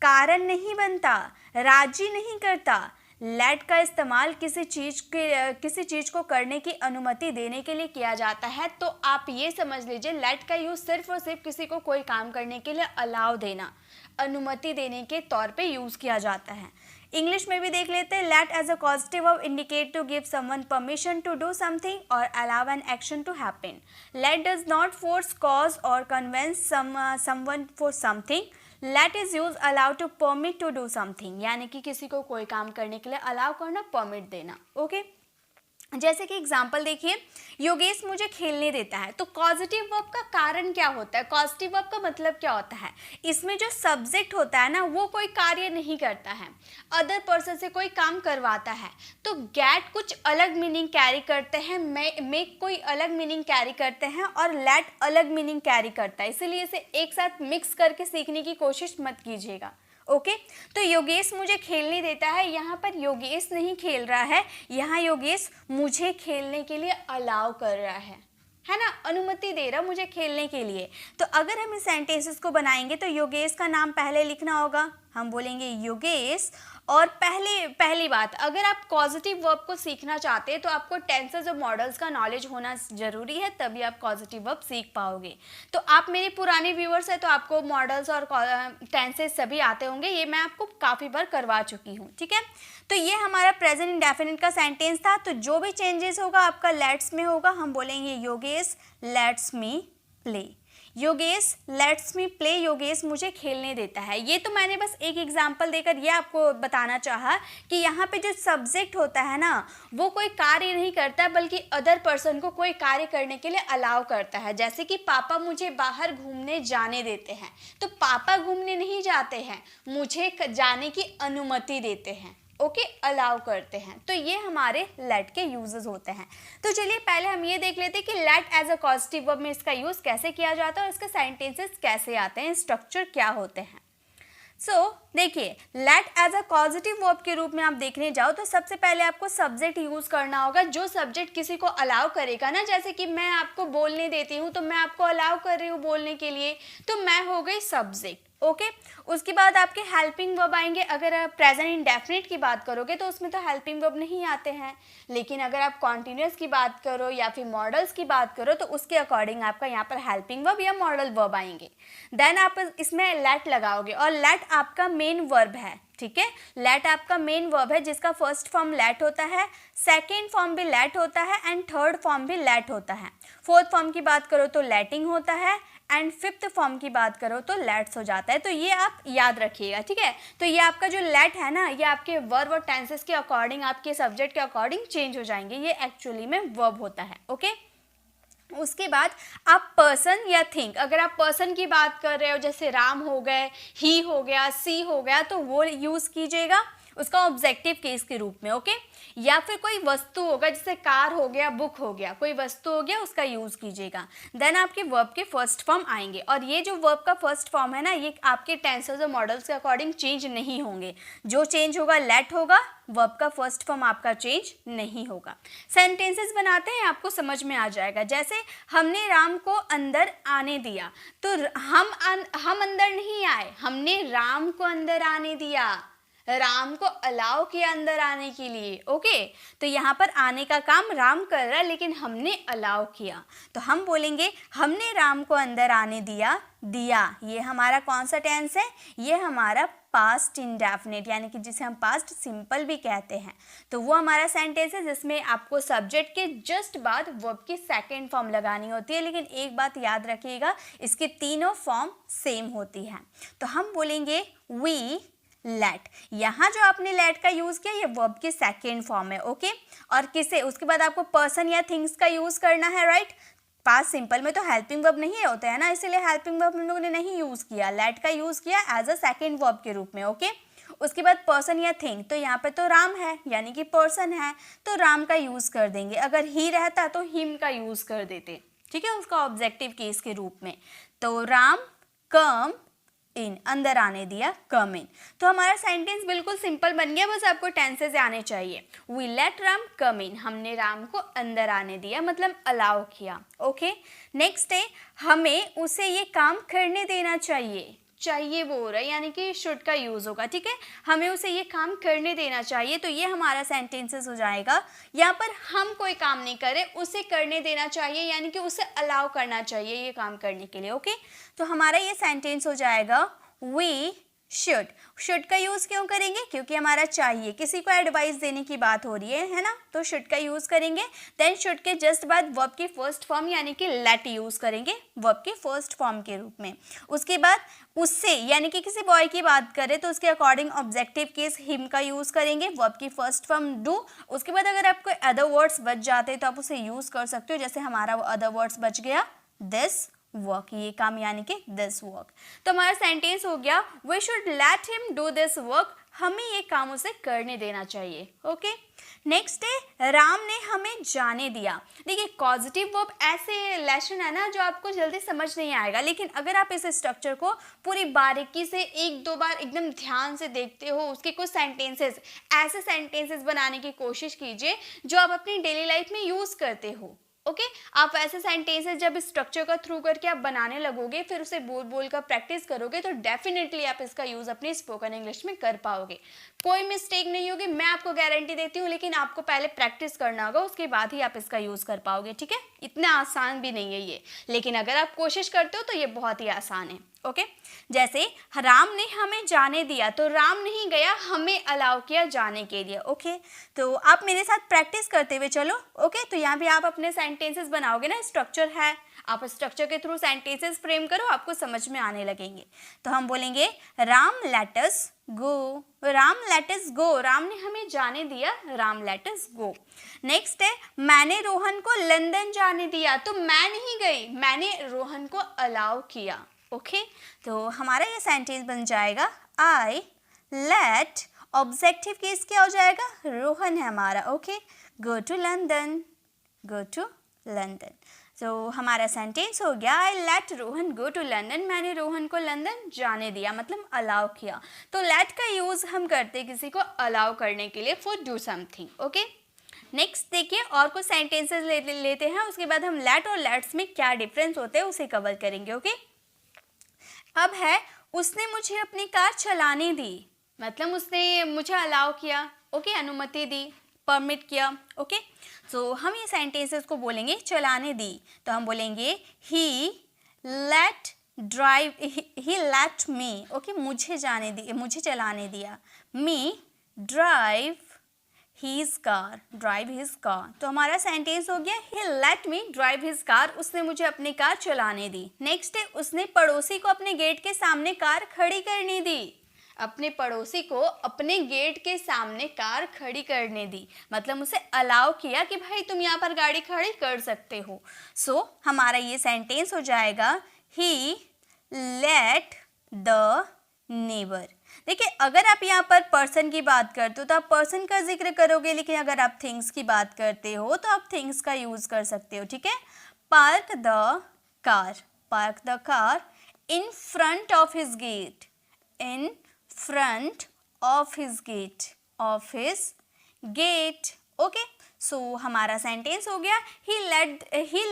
कारण नहीं बनता, राजी नहीं करता। लेट का इस्तेमाल किसी चीज़ को करने की अनुमति देने के लिए किया जाता है। तो आप ये समझ लीजिए, लेट का यूज़ सिर्फ और सिर्फ किसी को कोई काम करने के लिए अलाउ देना, अनुमति देने के तौर पे यूज़ किया जाता है। इंग्लिश में भी देख लेते हैं। Let as a positive verb indicate to give someone permission to do something और allow an action to happen. Let does not force cause और convince someone for something. Let is use allow to permit to do something, यानी कि किसी को कोई काम करने के लिए अलाउ करना, परमिट देना। ओके, जैसे कि एग्जाम्पल देखिए, योगेश मुझे खेलने देता है। तो पॉजिटिव वर्ब का कारण क्या होता है, पॉजिटिव वर्ब का मतलब क्या होता है, इसमें जो सब्जेक्ट होता है ना वो कोई कार्य नहीं करता है, अदर पर्सन से कोई काम करवाता है। तो गेट कुछ अलग मीनिंग कैरी करते हैं, मेक कोई अलग मीनिंग कैरी करते हैं और लेट अलग मीनिंग कैरी करता है, इसीलिए इसे एक साथ मिक्स करके सीखने की कोशिश मत कीजिएगा। ओके, तो योगेश मुझे खेलने देता है, यहाँ पर योगेश नहीं खेल रहा है, यहाँ योगेश मुझे खेलने के लिए अलाउ कर रहा है ना, अनुमति दे रहा मुझे खेलने के लिए। तो अगर हम इस सेंटेंसेस को बनाएंगे तो योगेश का नाम पहले लिखना होगा, हम बोलेंगे योगेश। और पहली बात, अगर आप पॉजिटिव वर्ब को सीखना चाहते हैं तो आपको टेंसेस और मॉडल्स का नॉलेज होना ज़रूरी है, तभी आप पॉजिटिव वर्ब सीख पाओगे। तो आप मेरे पुराने व्यूअर्स हैं तो आपको मॉडल्स और टेंसेस सभी आते होंगे, ये मैं आपको काफ़ी बार करवा चुकी हूँ, ठीक है। तो ये हमारा प्रेजेंट इंडेफिनिट का सेंटेंस था। तो जो भी चेंजेस होगा आपका लेट्स में होगा, हम बोलेंगे Yogesh let's me play. Yogesh let's me play, Yogesh मुझे खेलने देता है। ये तो मैंने बस एक एग्जांपल देकर ये आपको बताना चाहा कि यहाँ पे जो सब्जेक्ट होता है ना वो कोई कार्य नहीं करता बल्कि अदर पर्सन को कोई कार्य करने के लिए अलाउ करता है। जैसे कि पापा मुझे बाहर घूमने जाने देते हैं, तो पापा घूमने नहीं जाते हैं, मुझे जाने की अनुमति देते हैं। ओके, अलाउ करते हैं। तो ये हमारे लेट के यूजेस होते हैं। तो चलिए पहले हम ये देख लेते हैं कि let as a positive verb में इसका यूज़ कैसे किया जाता है और इसके सेंटेंसेस कैसे आते हैं, स्ट्रक्चर क्या होते हैं। देखिए, let as a positive verb के रूप में आप देखने जाओ तो सबसे पहले आपको सब्जेक्ट यूज़ करना होगा। जो सब्जेक्ट किसी को अलाउ करेगा ना, जैसे कि मैं आपको बोलने देती हूँ तो मैं आपको अलाउ कर रही हूँ बोलने के लिए, तो मैं हो गई सब्जेक्ट। ओके, उसके बाद आपके हेल्पिंग वर्ब आएंगे। अगर आप प्रेजेंट इंडेफिनिट की बात करोगे तो उसमें तो हेल्पिंग वर्ब नहीं आते हैं, लेकिन अगर आप कॉन्टिन्यूअस की बात करो या फिर मॉडल्स की बात करो तो उसके अकॉर्डिंग आपका यहाँ पर हेल्पिंग वर्ब या मॉडल वर्ब आएंगे। देन आप इसमें लेट लगाओगे और लेट आपका मेन वर्ब है, ठीक है। लेट आपका मेन वर्ब है जिसका फर्स्ट फॉर्म लेट होता है, सेकेंड फॉर्म भी लेट होता है एंड थर्ड फॉर्म भी लेट होता है। फोर्थ फॉर्म की बात करो तो लेटिंग होता है एंड फिफ्थ फॉर्म की बात करो तो लेट्स हो जाता है। तो ये आप याद रखिएगा, ठीक है। तो ये आपका जो लेट है ना, ये आपके वर्ब और टेंसेस के अकॉर्डिंग, आपके सब्जेक्ट के अकॉर्डिंग चेंज हो जाएंगे, ये एक्चुअली में वर्ब होता है। ओके, उसके बाद आप पर्सन या थिंग, अगर आप पर्सन की बात कर रहे हो जैसे राम हो गए, ही हो गया, सी हो गया, तो वो यूज़ कीजिएगा उसका ऑब्जेक्टिव केस के रूप में। ओके, या फिर कोई वस्तु होगा जैसे कार हो गया, बुक हो गया, कोई वस्तु हो गया, उसका यूज़ कीजिएगा। देन आपके वर्ब के फर्स्ट फॉर्म आएंगे और ये जो वर्ब का फर्स्ट फॉर्म है ना, ये आपके टेंसेस और मॉडल्स के अकॉर्डिंग चेंज नहीं होंगे। जो चेंज होगा लेट होगा, वर्ब का फर्स्ट फॉर्म आपका चेंज नहीं होगा। सेंटेंसेस बनाते हैं, आपको समझ में आ जाएगा। जैसे हमने राम को अंदर आने दिया, तो हम अंदर नहीं आए, हमने राम को अंदर आने दिया, राम को अलाउ किया अंदर आने के लिए। ओके, तो यहाँ पर आने का काम राम कर रहा है लेकिन हमने अलाउ किया, तो हम बोलेंगे हमने राम को अंदर आने दिया। दिया ये हमारा कौन सा टेंस है, ये हमारा पास्ट इंडेफिनिट, यानी कि जिसे हम पास्ट सिंपल भी कहते हैं। तो वो हमारा सेंटेंस है जिसमें आपको सब्जेक्ट के जस्ट बाद वर्ब की सेकेंड फॉर्म लगानी होती है। लेकिन एक बात याद रखिएगा, इसकी तीनों फॉर्म सेम होती है। तो हम बोलेंगे वी लेट, यहाँ जो आपने लेट का यूज़ किया ये वर्ब की सेकेंड फॉर्म है। ओके, और किसे, उसके बाद आपको पर्सन या थिंग्स का यूज़ करना है, राइट। पास्ट सिंपल में तो हेल्पिंग वर्ब नहीं होता है ना, इसीलिए हेल्पिंग वर्ब हम लोगों ने नहीं यूज़ किया, लेट का यूज़ किया एज अ सेकेंड वर्ब के रूप में। ओके, उसके बाद पर्सन या थिंग, तो यहाँ पे तो राम है यानी कि पर्सन है, तो राम का यूज़ कर देंगे। अगर ही रहता तो हिम का यूज़ कर देते, ठीक है, उसका ऑब्जेक्टिव केस के रूप में। तो राम कम इन, अंदर आने दिया, कम इन। तो हमारा सेंटेंस बिल्कुल सिंपल बन गया, बस आपको टेंसेस आने चाहिए। वी लेट राम कम इन, हमने राम को अंदर आने दिया, मतलब अलाउ किया। ओके, नेक्स्ट है हमें उसे ये काम करने देना चाहिए। चाहिए वो हो रहा है यानी कि शुड का यूज़ होगा, ठीक है, हमें उसे ये काम करने देना चाहिए, तो ये हमारा सेंटेंसेस हो जाएगा। यहाँ पर हम कोई काम नहीं करें, उसे करने देना चाहिए यानी कि उसे अलाउ करना चाहिए ये काम करने के लिए। ओके, तो हमारा ये सेंटेंस हो जाएगा वी शुड का यूज़ क्यों करेंगे, क्योंकि हमारा चाहिए, किसी को एडवाइस देने की बात हो रही है ना, तो शुड का यूज़ करेंगे। देन शुड के जस्ट बाद वर्ब की फर्स्ट फॉर्म यानी कि लेट यूज़ करेंगे वर्ब की फर्स्ट फॉर्म के रूप में। उसके बाद उससे यानी कि किसी बॉय की बात करें तो उसके अकॉर्डिंग ऑब्जेक्टिव केस हिम का यूज़ करेंगे, वर्ब की फर्स्ट फॉर्म डू। उसके बाद अगर आपको अदर वर्ड्स बच जाते हैं तो आप उसे यूज़ कर सकते हो, जैसे हमारा अदर वर्ड्स बच गया दिस वर्क, ये काम यानी कि दिस वर्क। तो हमारा सेंटेंस हो गया we should let him do this work, हमें ये काम उसे करने देना चाहिए। ओके, नेक्स्ट है राम ने हमें जाने दिया। देखिए पॉजिटिव वर्ब ऐसे लेसन है ना जो आपको जल्दी समझ नहीं आएगा, लेकिन अगर आप इस स्ट्रक्चर को पूरी बारीकी से एक दो बार एकदम ध्यान से देखते हो, उसके कुछ सेंटेंसेस ऐसे सेंटेंसेस बनाने की कोशिश कीजिए जो आप अपनी डेली लाइफ में यूज़ करते हो। ओके, आप ऐसे सेंटेंसेस जब इस स्ट्रक्चर का थ्रू करके आप बनाने लगोगे, फिर उसे बोल बोल कर प्रैक्टिस करोगे, तो डेफिनेटली आप इसका यूज़ अपनी स्पोकन इंग्लिश में कर पाओगे, कोई मिस्टेक नहीं होगी, मैं आपको गारंटी देती हूँ। लेकिन आपको पहले प्रैक्टिस करना होगा, उसके बाद ही आप इसका यूज़ कर पाओगे, ठीक है। इतना आसान भी नहीं है ये, लेकिन अगर आप कोशिश करते हो तो ये बहुत ही आसान है। ओके, जैसे राम ने हमें जाने दिया, तो राम नहीं गया, हमें अलाउ किया जाने के लिए। ओके, तो आप मेरे साथ प्रैक्टिस करते हुए चलो। ओके, तो यहाँ पे आप अपने सेंटेंसेस बनाओगे ना, स्ट्रक्चर है, आप स्ट्रक्चर के थ्रू सेंटेंसेस फ्रेम करो, आपको समझ में आने लगेंगे। तो हम बोलेंगे राम लेट अस गो, राम लेट अस गो, राम ने हमें जाने दिया, राम लेट अस गो। नेक्स्ट है मैंने रोहन को लंदन जाने दिया, तो मैं नहीं गई, मैंने रोहन को अलाउ किया। ओके, तो हमारा ये सेंटेंस बन जाएगा आई लेट, ऑब्जेक्टिव केस क्या हो जाएगा, रोहन है हमारा। Okay, go to London, go to London. तो हमारा सेंटेंस हो गया I let Rohan go to London, मैंने रोहन को लंदन जाने दिया, मतलब अलाउ किया। तो लेट का यूज़ हम करते हैं किसी को अलाउ करने के लिए, for do something. Okay, next देखिए और कुछ सेंटेंसेस लेते हैं, उसके बाद हम लेट और लेट्स में क्या डिफरेंस होते हैं उसे कवर करेंगे। ओके, अब है उसने मुझे अपनी कार चलाने दी, मतलब उसने मुझे अलाउ किया। ओके, अनुमति दी, परमिट किया। ओके, सो हम ये सेंटेंसेस को बोलेंगे चलाने दी, तो हम बोलेंगे he let drive, he let me, okay, मुझे जाने दी, मुझे चलाने दिया, me drive his car, drive his car. तो हमारा सेंटेंस हो गया he let me drive his car, उसने मुझे अपनी कार चलाने दी। नेक्स्ट है उसने पड़ोसी को अपने गेट के सामने कार खड़ी करने दी, अपने पड़ोसी को अपने गेट के सामने कार खड़ी करने दी, मतलब उसे अलाउ किया कि भाई तुम यहाँ पर गाड़ी खड़ी कर सकते हो। सो हमारा ये सेंटेंस हो जाएगा ही लेट द नेबर। देखिए अगर आप यहाँ पर पर्सन की बात करते हो तो आप पर्सन का जिक्र करोगे, लेकिन अगर आप थिंग्स की बात करते हो तो आप थिंग्स का यूज़ कर सकते हो, ठीक है। Park the car in front of his gate, in front of his gate, of his gate. Okay, so हमारा सेंटेंस हो गया he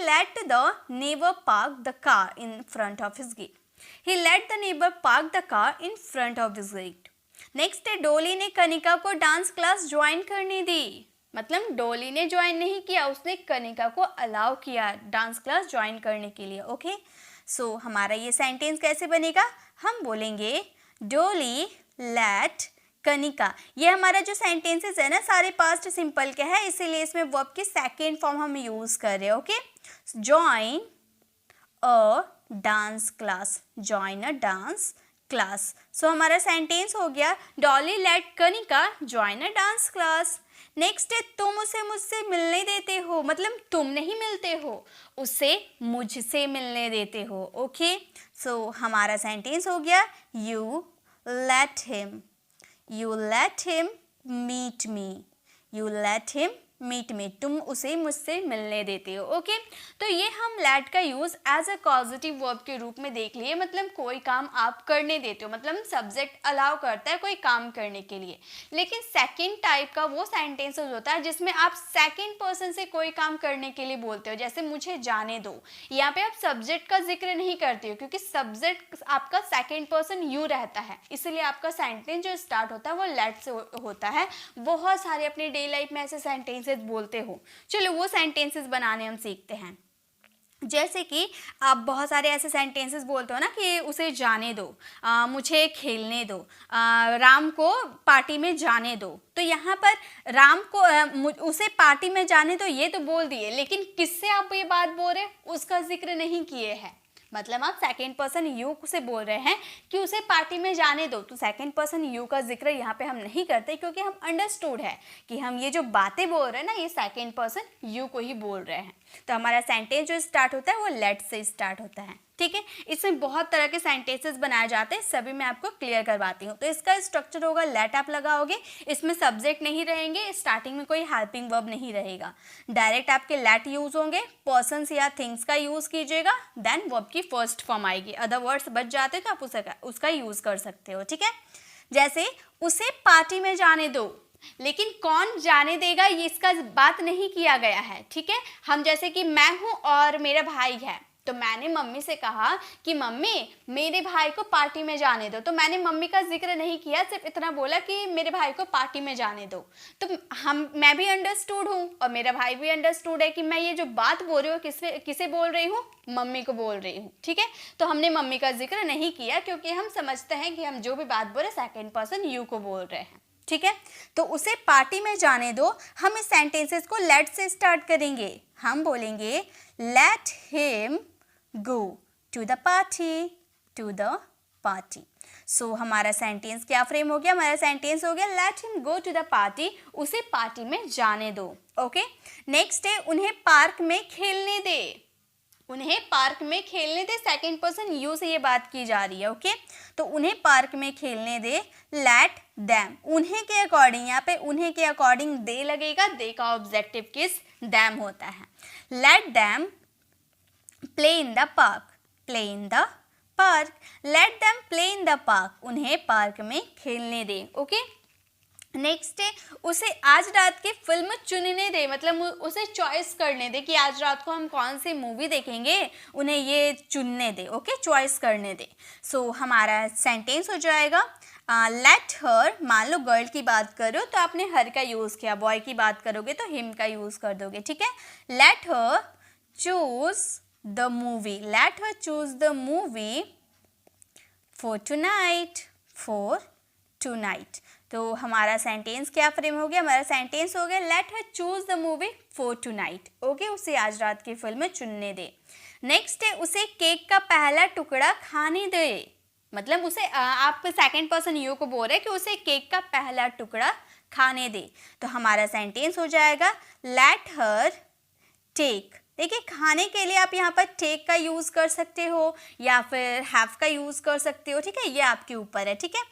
let the neighbour park the car in front of his gate, he let the neighbor park the car in front of his gate। Next है डोली ने कनिका को dance class join करने दी, मतलब डोली ने ज्वाइन नहीं किया, उसने कनिका को अलाउ किया डांस क्लास ज्वाइन करने के लिए। ओके, सो हमारा ये सेंटेंस कैसे बनेगा, हम बोलेंगे डोली लेट कनिका। ये हमारा जो सेंटेंसेस है ना सारे पास्ट सिंपल के हैं, इसीलिए इसमें वर्ब की सेकेंड फॉर्म हम यूज़ कर रहे हैं। Okay, join a dance class, join a dance class. So हमारा सेंटेंस हो गया Dolly let Kanika join a dance class. Next है तुम उसे मुझसे मिलने देते हो, मतलब तुम नहीं मिलते हो, उसे मुझसे मिलने देते हो। ओके, सो हमारा सेंटेंस हो गया you let him meet me, you let him meet me, तुम उसे मुझसे मिलने देते हो। ओके, तो ये हम लेट का use as a causative verb के रूप में देख लिए, मतलब कोई काम आप करने देते हो, मतलब सब्जेक्ट अलाउ करता है कोई काम करने के लिए। लेकिन सेकंड टाइप का वो सेंटेंसेस होता है जिसमें आप सेकंड पर्सन से कोई काम करने के लिए बोलते हो, जैसे मुझे जाने दो। यहाँ पे आप सब्जेक्ट का जिक्र नहीं करते हो क्योंकि सब्जेक्ट आपका सेकंड पर्सन यू रहता है, इसलिए आपका सेंटेंस जो स्टार्ट होता है वो लेट से होता है। बहुत सारे अपनी डे लाइफ में ऐसे सेंटेंसेस बोलते हो, चलो वो सेंटेंसेस बनाने हम सीखते हैं। जैसे कि आप बहुत सारे ऐसे सेंटेंसेस बोलते हो ना कि उसे जाने दो, मुझे खेलने दो, राम को पार्टी में जाने दो। तो यहाँ पर राम को उसे पार्टी में जाने दो ये तो बोल दिए, लेकिन किससे आप ये बात बोल रहे उसका जिक्र नहीं किए हैं। मतलब आप सेकेंड पर्सन यू से बोल रहे हैं कि उसे पार्टी में जाने दो, तो सेकेंड पर्सन यू का जिक्र यहाँ पे हम नहीं करते क्योंकि हम अंडरस्टूड है कि हम ये जो बातें बोल रहे हैं ना ये सेकेंड पर्सन यू को ही बोल रहे हैं। तो हमारा सेंटेंस जो स्टार्ट होता है वो लेट से स्टार्ट होता है। ठीक है, इसमें बहुत तरह के सेंटेंसेस बनाए जाते हैं, सभी मैं आपको क्लियर करवाती हूँ। तो इसका स्ट्रक्चर होगा लेट आप लगाओगे, इसमें सब्जेक्ट नहीं रहेंगे, स्टार्टिंग में कोई हेल्पिंग वर्ब नहीं रहेगा, डायरेक्ट आपके लेट यूज होंगे, पर्सन्स या थिंग्स का यूज कीजिएगा, देन वर्ब की फर्स्ट फॉर्म आएगी। अदर वर्ड्स बच जाते तो आप उसका यूज कर सकते हो। ठीक है, जैसे उसे पार्टी में जाने दो, लेकिन कौन जाने देगा ये इसका बात नहीं किया गया है। ठीक है, हम जैसे कि मैं हूं और मेरा भाई है, तो मैंने मम्मी से कहा कि मम्मी मेरे भाई को पार्टी में जाने दो, तो मैंने मम्मी का जिक्र नहीं किया, सिर्फ इतना बोला कि मेरे भाई को पार्टी में जाने दो। तो मैं भी अंडरस्टूड हूँ और मेरा भाई भी अंडरस्टूड है कि मैं ये जो बात बोल रही हूँ किसे बोल रही हूँ, मम्मी को बोल रही हूँ। ठीक है, तो हमने मम्मी का जिक्र नहीं किया क्योंकि हम समझते हैं कि हम जो भी बात बोल रहे सेकेंड पर्सन यू को बोल रहे हैं। ठीक है, तो उसे पार्टी में जाने दो, हम इस सेंटेंसेस को लेट से स्टार्ट करेंगे। हम बोलेंगे let him go to the party, so हमारा सेंटेंस क्या फ्रेम हो गया, हमारा सेंटेंस हो गया let him go to the party, उसे पार्टी में जाने दो। ओके, नेक्स्ट है उन्हें पार्क में खेलने दे, उन्हें पार्क में खेलने दे, सेकेंड पर्सन यू से ये बात की जा रही है। ओके, तो उन्हें पार्क में खेलने दे, लेट देम, उन्हें के अकॉर्डिंग, यहाँ पे उन्हें के अकॉर्डिंग दे लगेगा, दे का ऑब्जेक्टिव किस देम होता है। Let them play in the park, play in the park, let them play in the park, उन्हें पार्क में खेलने दे। ओके, नेक्स्ट है उसे आज रात की फिल्म चुनने दे, मतलब उसे चॉइस करने दे कि आज रात को हम कौन सी मूवी देखेंगे, उन्हें ये चुनने दे। ओके, चॉइस करने दे। सो हमारा सेंटेंस हो जाएगा लेट हर, मान लो गर्ल की बात करो तो आपने हर का यूज़ किया, बॉय की बात करोगे तो हिम का यूज़ कर दोगे। ठीक है, let her choose the movie, let her choose the movie for tonight, तो हमारा सेंटेंस क्या फ्रेम हो गया, हमारा सेंटेंस हो गया let her choose the movie for tonight. Okay, उसे आज रात की फिल्म चुनने दे। नेक्स्ट है उसे केक का पहला टुकड़ा खाने दे, मतलब उसे आप सेकंड पर्सन यू को बोल रहे हैं कि उसे केक का पहला टुकड़ा खाने दे, तो हमारा सेंटेंस हो जाएगा लेट हर टेक। देखिए, खाने के लिए आप यहाँ पर टेक का यूज़ कर सकते हो या फिर हैव का यूज़ कर सकते हो। ठीक है, ये आपके ऊपर है। ठीक है,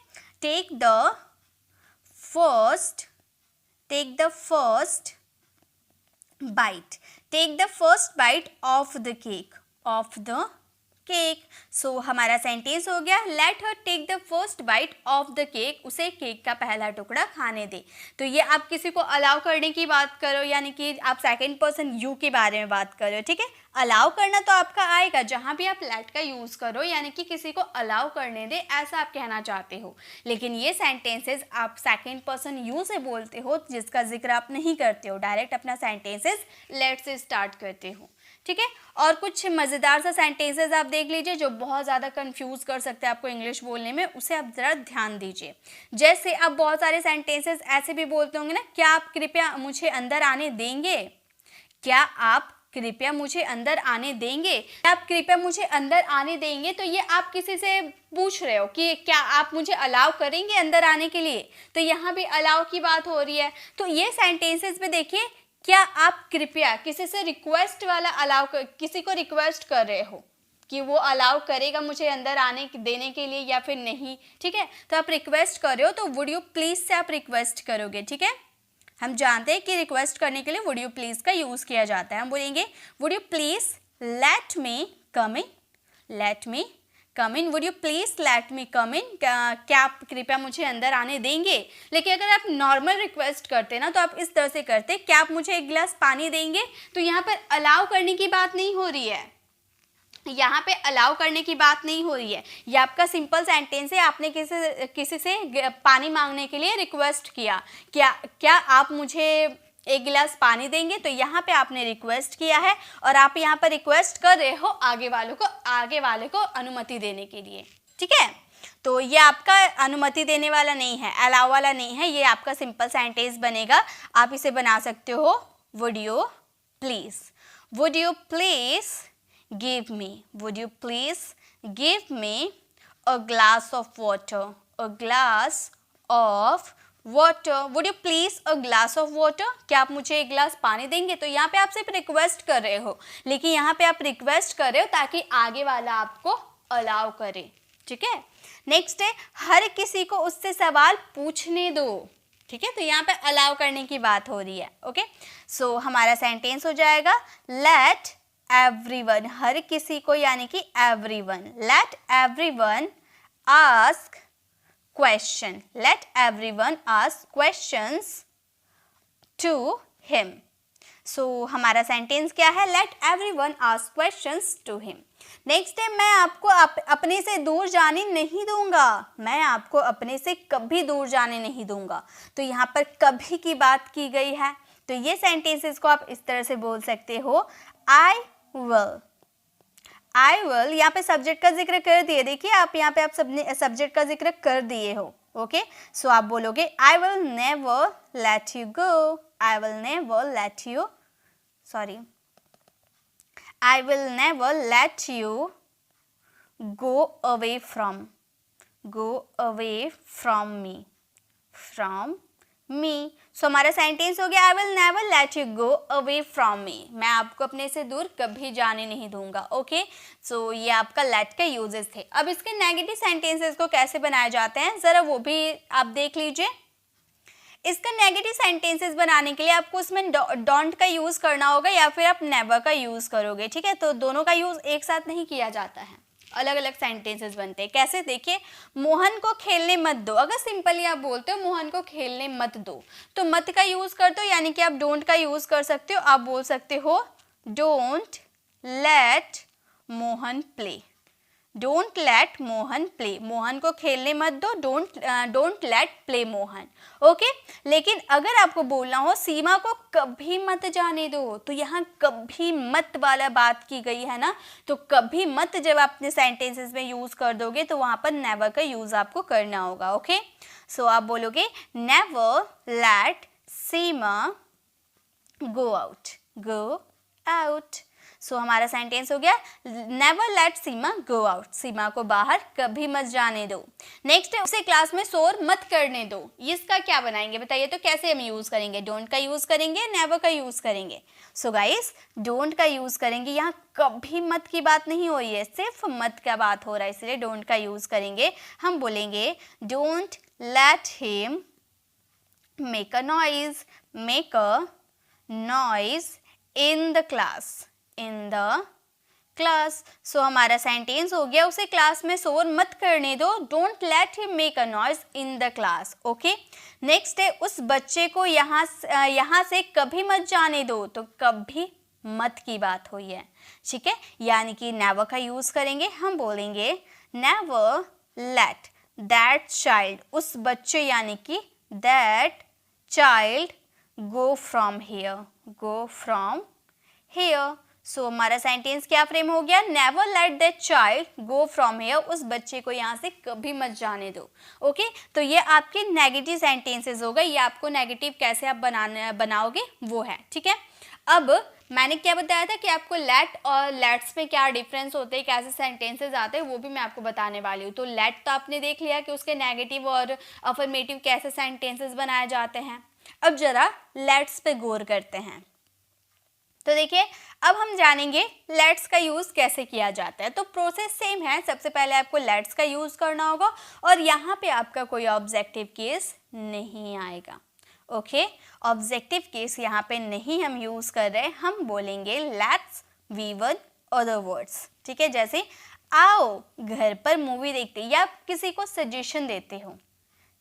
take the first bite of the cake, so हमारा सेंटेंस हो गया let her take the first bite of the cake, उसे केक का पहला टुकड़ा खाने दे। तो ये आप किसी को अलाउ करने की बात करो, यानी कि आप सेकंड पर्सन यू के बारे में बात कर रहे हो। ठीक है, अलाउ करना तो आपका आएगा जहाँ भी आप लेट का यूज़ करो, यानी कि किसी को अलाउ करने दे ऐसा आप कहना चाहते हो। लेकिन ये सेंटेंसेस आप सेकंड पर्सन यू से बोलते हो जिसका जिक्र आप नहीं करते हो, डायरेक्ट अपना सेंटेंसेस लेट से स्टार्ट करते हो। ठीक है, और कुछ मज़ेदार सा सेंटेंसेस आप देख लीजिए जो बहुत ज़्यादा कंफ्यूज कर सकते हैं आपको इंग्लिश बोलने में, उसे आप ज़रा ध्यान दीजिए। जैसे आप बहुत सारे सेंटेंसेस ऐसे भी बोलते होंगे ना, क्या आप कृपया मुझे अंदर आने देंगे, क्या आप कृपया मुझे अंदर आने देंगे, आप कृपया मुझे अंदर आने देंगे, तो ये आप किसी से पूछ रहे हो कि क्या आप मुझे अलाउ करेंगे अंदर आने के लिए, तो यहाँ भी अलाउ की बात हो रही है। तो ये सेंटेंसेस में देखिए, क्या आप कृपया किसी से रिक्वेस्ट वाला अलाउ किसी को रिक्वेस्ट कर रहे हो कि वो अलाउ करेगा मुझे अंदर आने देने के लिए या फिर नहीं, ठीक है। तो आप रिक्वेस्ट कर रहे हो तो वुड यू प्लीज से आप रिक्वेस्ट करोगे, ठीक है। हम जानते हैं कि रिक्वेस्ट करने के लिए वुड यू प्लीज का यूज किया जाता है। हम बोलेंगे would you please let me come in, let me come in, would you please let me come in, क्या आप कृपया मुझे अंदर आने देंगे। लेकिन अगर आप नॉर्मल रिक्वेस्ट करते ना तो आप इस तरह से करते, क्या आप मुझे एक गिलास पानी देंगे। तो यहाँ पर अलाउ करने की बात नहीं हो रही है, यहाँ पे अलाउ करने की बात नहीं हो रही है। ये आपका सिंपल सेंटेंस है, आपने किसी से पानी मांगने के लिए रिक्वेस्ट किया, क्या आप मुझे एक गिलास पानी देंगे। तो यहाँ पे आपने रिक्वेस्ट किया है और आप यहाँ पर रिक्वेस्ट कर रहे हो आगे वाले को अनुमति देने के लिए, ठीक है। तो ये आपका अनुमति देने वाला नहीं है, अलाउ वाला नहीं है, ये आपका सिंपल सेंटेंस बनेगा। आप इसे बना सकते हो would you please, would you please give me, would you please give me a glass of water, a glass of water, would you please a glass of water, क्या आप मुझे एक गिलास पानी देंगे। तो यहाँ पे आप सिर्फ रिक्वेस्ट कर रहे हो, लेकिन यहाँ पे आप रिक्वेस्ट कर रहे हो ताकि आगे वाला आपको अलाउ करे, ठीक है। नेक्स्ट है हर किसी को उससे सवाल पूछने दो, ठीक है। तो यहाँ पे अलाउ करने की बात हो रही है, ओके। सो हमारा सेंटेंस हो जाएगा लेट एवरीवन, हर किसी को यानी कि everyone, let everyone ask question, let everyone ask questions to him. So हमारा सेंटेंस क्या है, let everyone ask questions to him. Next है मैं आपको अपने से दूर जाने नहीं दूंगा, मैं आपको अपने से कभी दूर जाने नहीं दूंगा। तो यहाँ पर कभी की बात की गई है, तो ये सेंटेंसेस को आप इस तरह से बोल सकते हो आई विल, आई विल, यहाँ पे सब्जेक्ट का जिक्र कर दिए, देखिए आप यहाँ पे आप सबने सब्जेक्ट का जिक्र कर दिए हो, ओके। सो आप बोलोगे I will never let you go, I will never let you, sorry, I will never let you go away from, go away from me, from me. So हमारा सेंटेंस हो गया I will never let you go away from me, मैं आपको अपने से दूर कभी जाने नहीं दूंगा, ओके। सो ये आपका लेट के यूजेस थे। अब इसके नेगेटिव सेंटेंसेस को कैसे बनाए जाते हैं जरा वो भी आप देख लीजिए। इसका नेगेटिव सेंटेंसेस बनाने के लिए आपको उसमें डोंट का यूज करना होगा या फिर आप नेवर का यूज करोगे, ठीक है। तो दोनों का यूज एक साथ नहीं किया जाता है, अलग अलग सेंटेंसेस बनते हैं। कैसे, देखिए मोहन को खेलने मत दो, अगर सिंपली आप बोलते हो मोहन को खेलने मत दो तो मत का यूज करते हो, यानी कि आप डोंट का यूज कर सकते हो। आप बोल सकते हो don't let Mohan play, don't let Mohan play, Mohan को खेलने मत दो, don't let play Mohan, okay. लेकिन अगर आपको बोलना हो सीमा को कभी मत जाने दो, तो यहाँ कभी मत वाला बात की गई है ना, तो कभी मत जब आप अपने सेंटेंसेस में यूज कर दोगे तो वहां पर नेवर का यूज आपको करना होगा, ओके। सो आप बोलोगे नेवर लेट सीमा गो आउट, गो आउट। सो हमारा सेंटेंस हो गया नेवर लेट सीमा गो आउट, सीमा को बाहर कभी मत जाने दो। नेक्स्ट है उसे क्लास में शोर मत करने दो, इसका क्या बनाएंगे बताइए। तो कैसे हम यूज करेंगे, डोंट का यूज करेंगे, नेवर का यूज करेंगे। सो गाइस डोंट का यूज करेंगे, यहाँ कभी मत की बात नहीं हो रही है, सिर्फ मत का बात हो रहा है, इसलिए डोंट का यूज करेंगे। हम बोलेंगे don't let him make a noise, make a noise in the class, in the class. So हमारा सेंटेंस हो गया उसे क्लास में शोर मत करने दो, don't let him make a noise in the class, okay. Next है उस बच्चे को यहाँ से कभी मत जाने दो, तो कभी मत की बात हुई है, ठीक है, यानी कि नेवर का यूज करेंगे। हम बोलेंगे नेवर लेट दैट चाइल्ड, उस बच्चे यानी कि that child go from here, go from here. So हमारा सेंटेंस क्या फ्रेम हो गया, never let that child go from here, उस बच्चे को यहाँ से कभी मत जाने दो, ओके। तो ये आपके नेगेटिव सेंटेंसेस हो गए, ये आपको नेगेटिव कैसे आप बनाओगे वो है, ठीक है। अब मैंने क्या बताया था कि आपको लेट और लेट्स में क्या डिफरेंस होते हैं, कैसे सेंटेंसेस आते हैं, वो भी मैं आपको बताने वाली हूँ। तो लेट तो आपने देख लिया कि उसके नेगेटिव और अफर्मेटिव कैसे सेंटेंसेस बनाए जाते हैं। अब जरा लेट्स पे गौर करते हैं। तो देखिए, अब हम जानेंगे लेट्स का यूज़ कैसे किया जाता है। तो प्रोसेस सेम है, सबसे पहले आपको लेट्स का यूज़ करना होगा और यहाँ पे आपका कोई ऑब्जेक्टिव केस नहीं आएगा। ओके, ऑब्जेक्टिव केस यहाँ पे नहीं हम यूज़ कर रहे, हम बोलेंगे let's we one other words. ठीक है, जैसे आओ घर पर मूवी देखते, या आप किसी को सजेशन देते हो।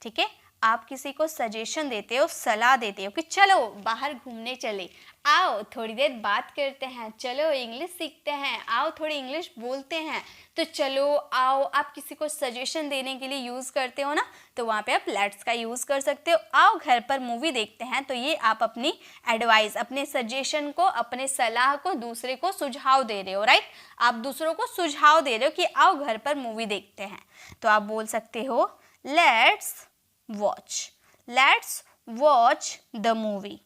ठीक है, आप किसी को सजेशन देते हो, सलाह देते हो कि चलो बाहर घूमने चले, आओ थोड़ी देर बात करते हैं, चलो इंग्लिश सीखते हैं, आओ थोड़ी इंग्लिश बोलते हैं। तो चलो आओ आप किसी को सजेशन देने के लिए यूज़ करते हो ना, तो वहाँ पे आप लेट्स का यूज़ कर सकते हो। आओ घर पर मूवी देखते हैं, तो ये आप अपनी एडवाइस, अपने सजेशन को, अपने सलाह को दूसरे को सुझाव दे रहे हो। राइट, आप दूसरों को सुझाव दे रहे हो कि आओ घर पर मूवी देखते हैं। तो आप बोल सकते हो let's watch the movie.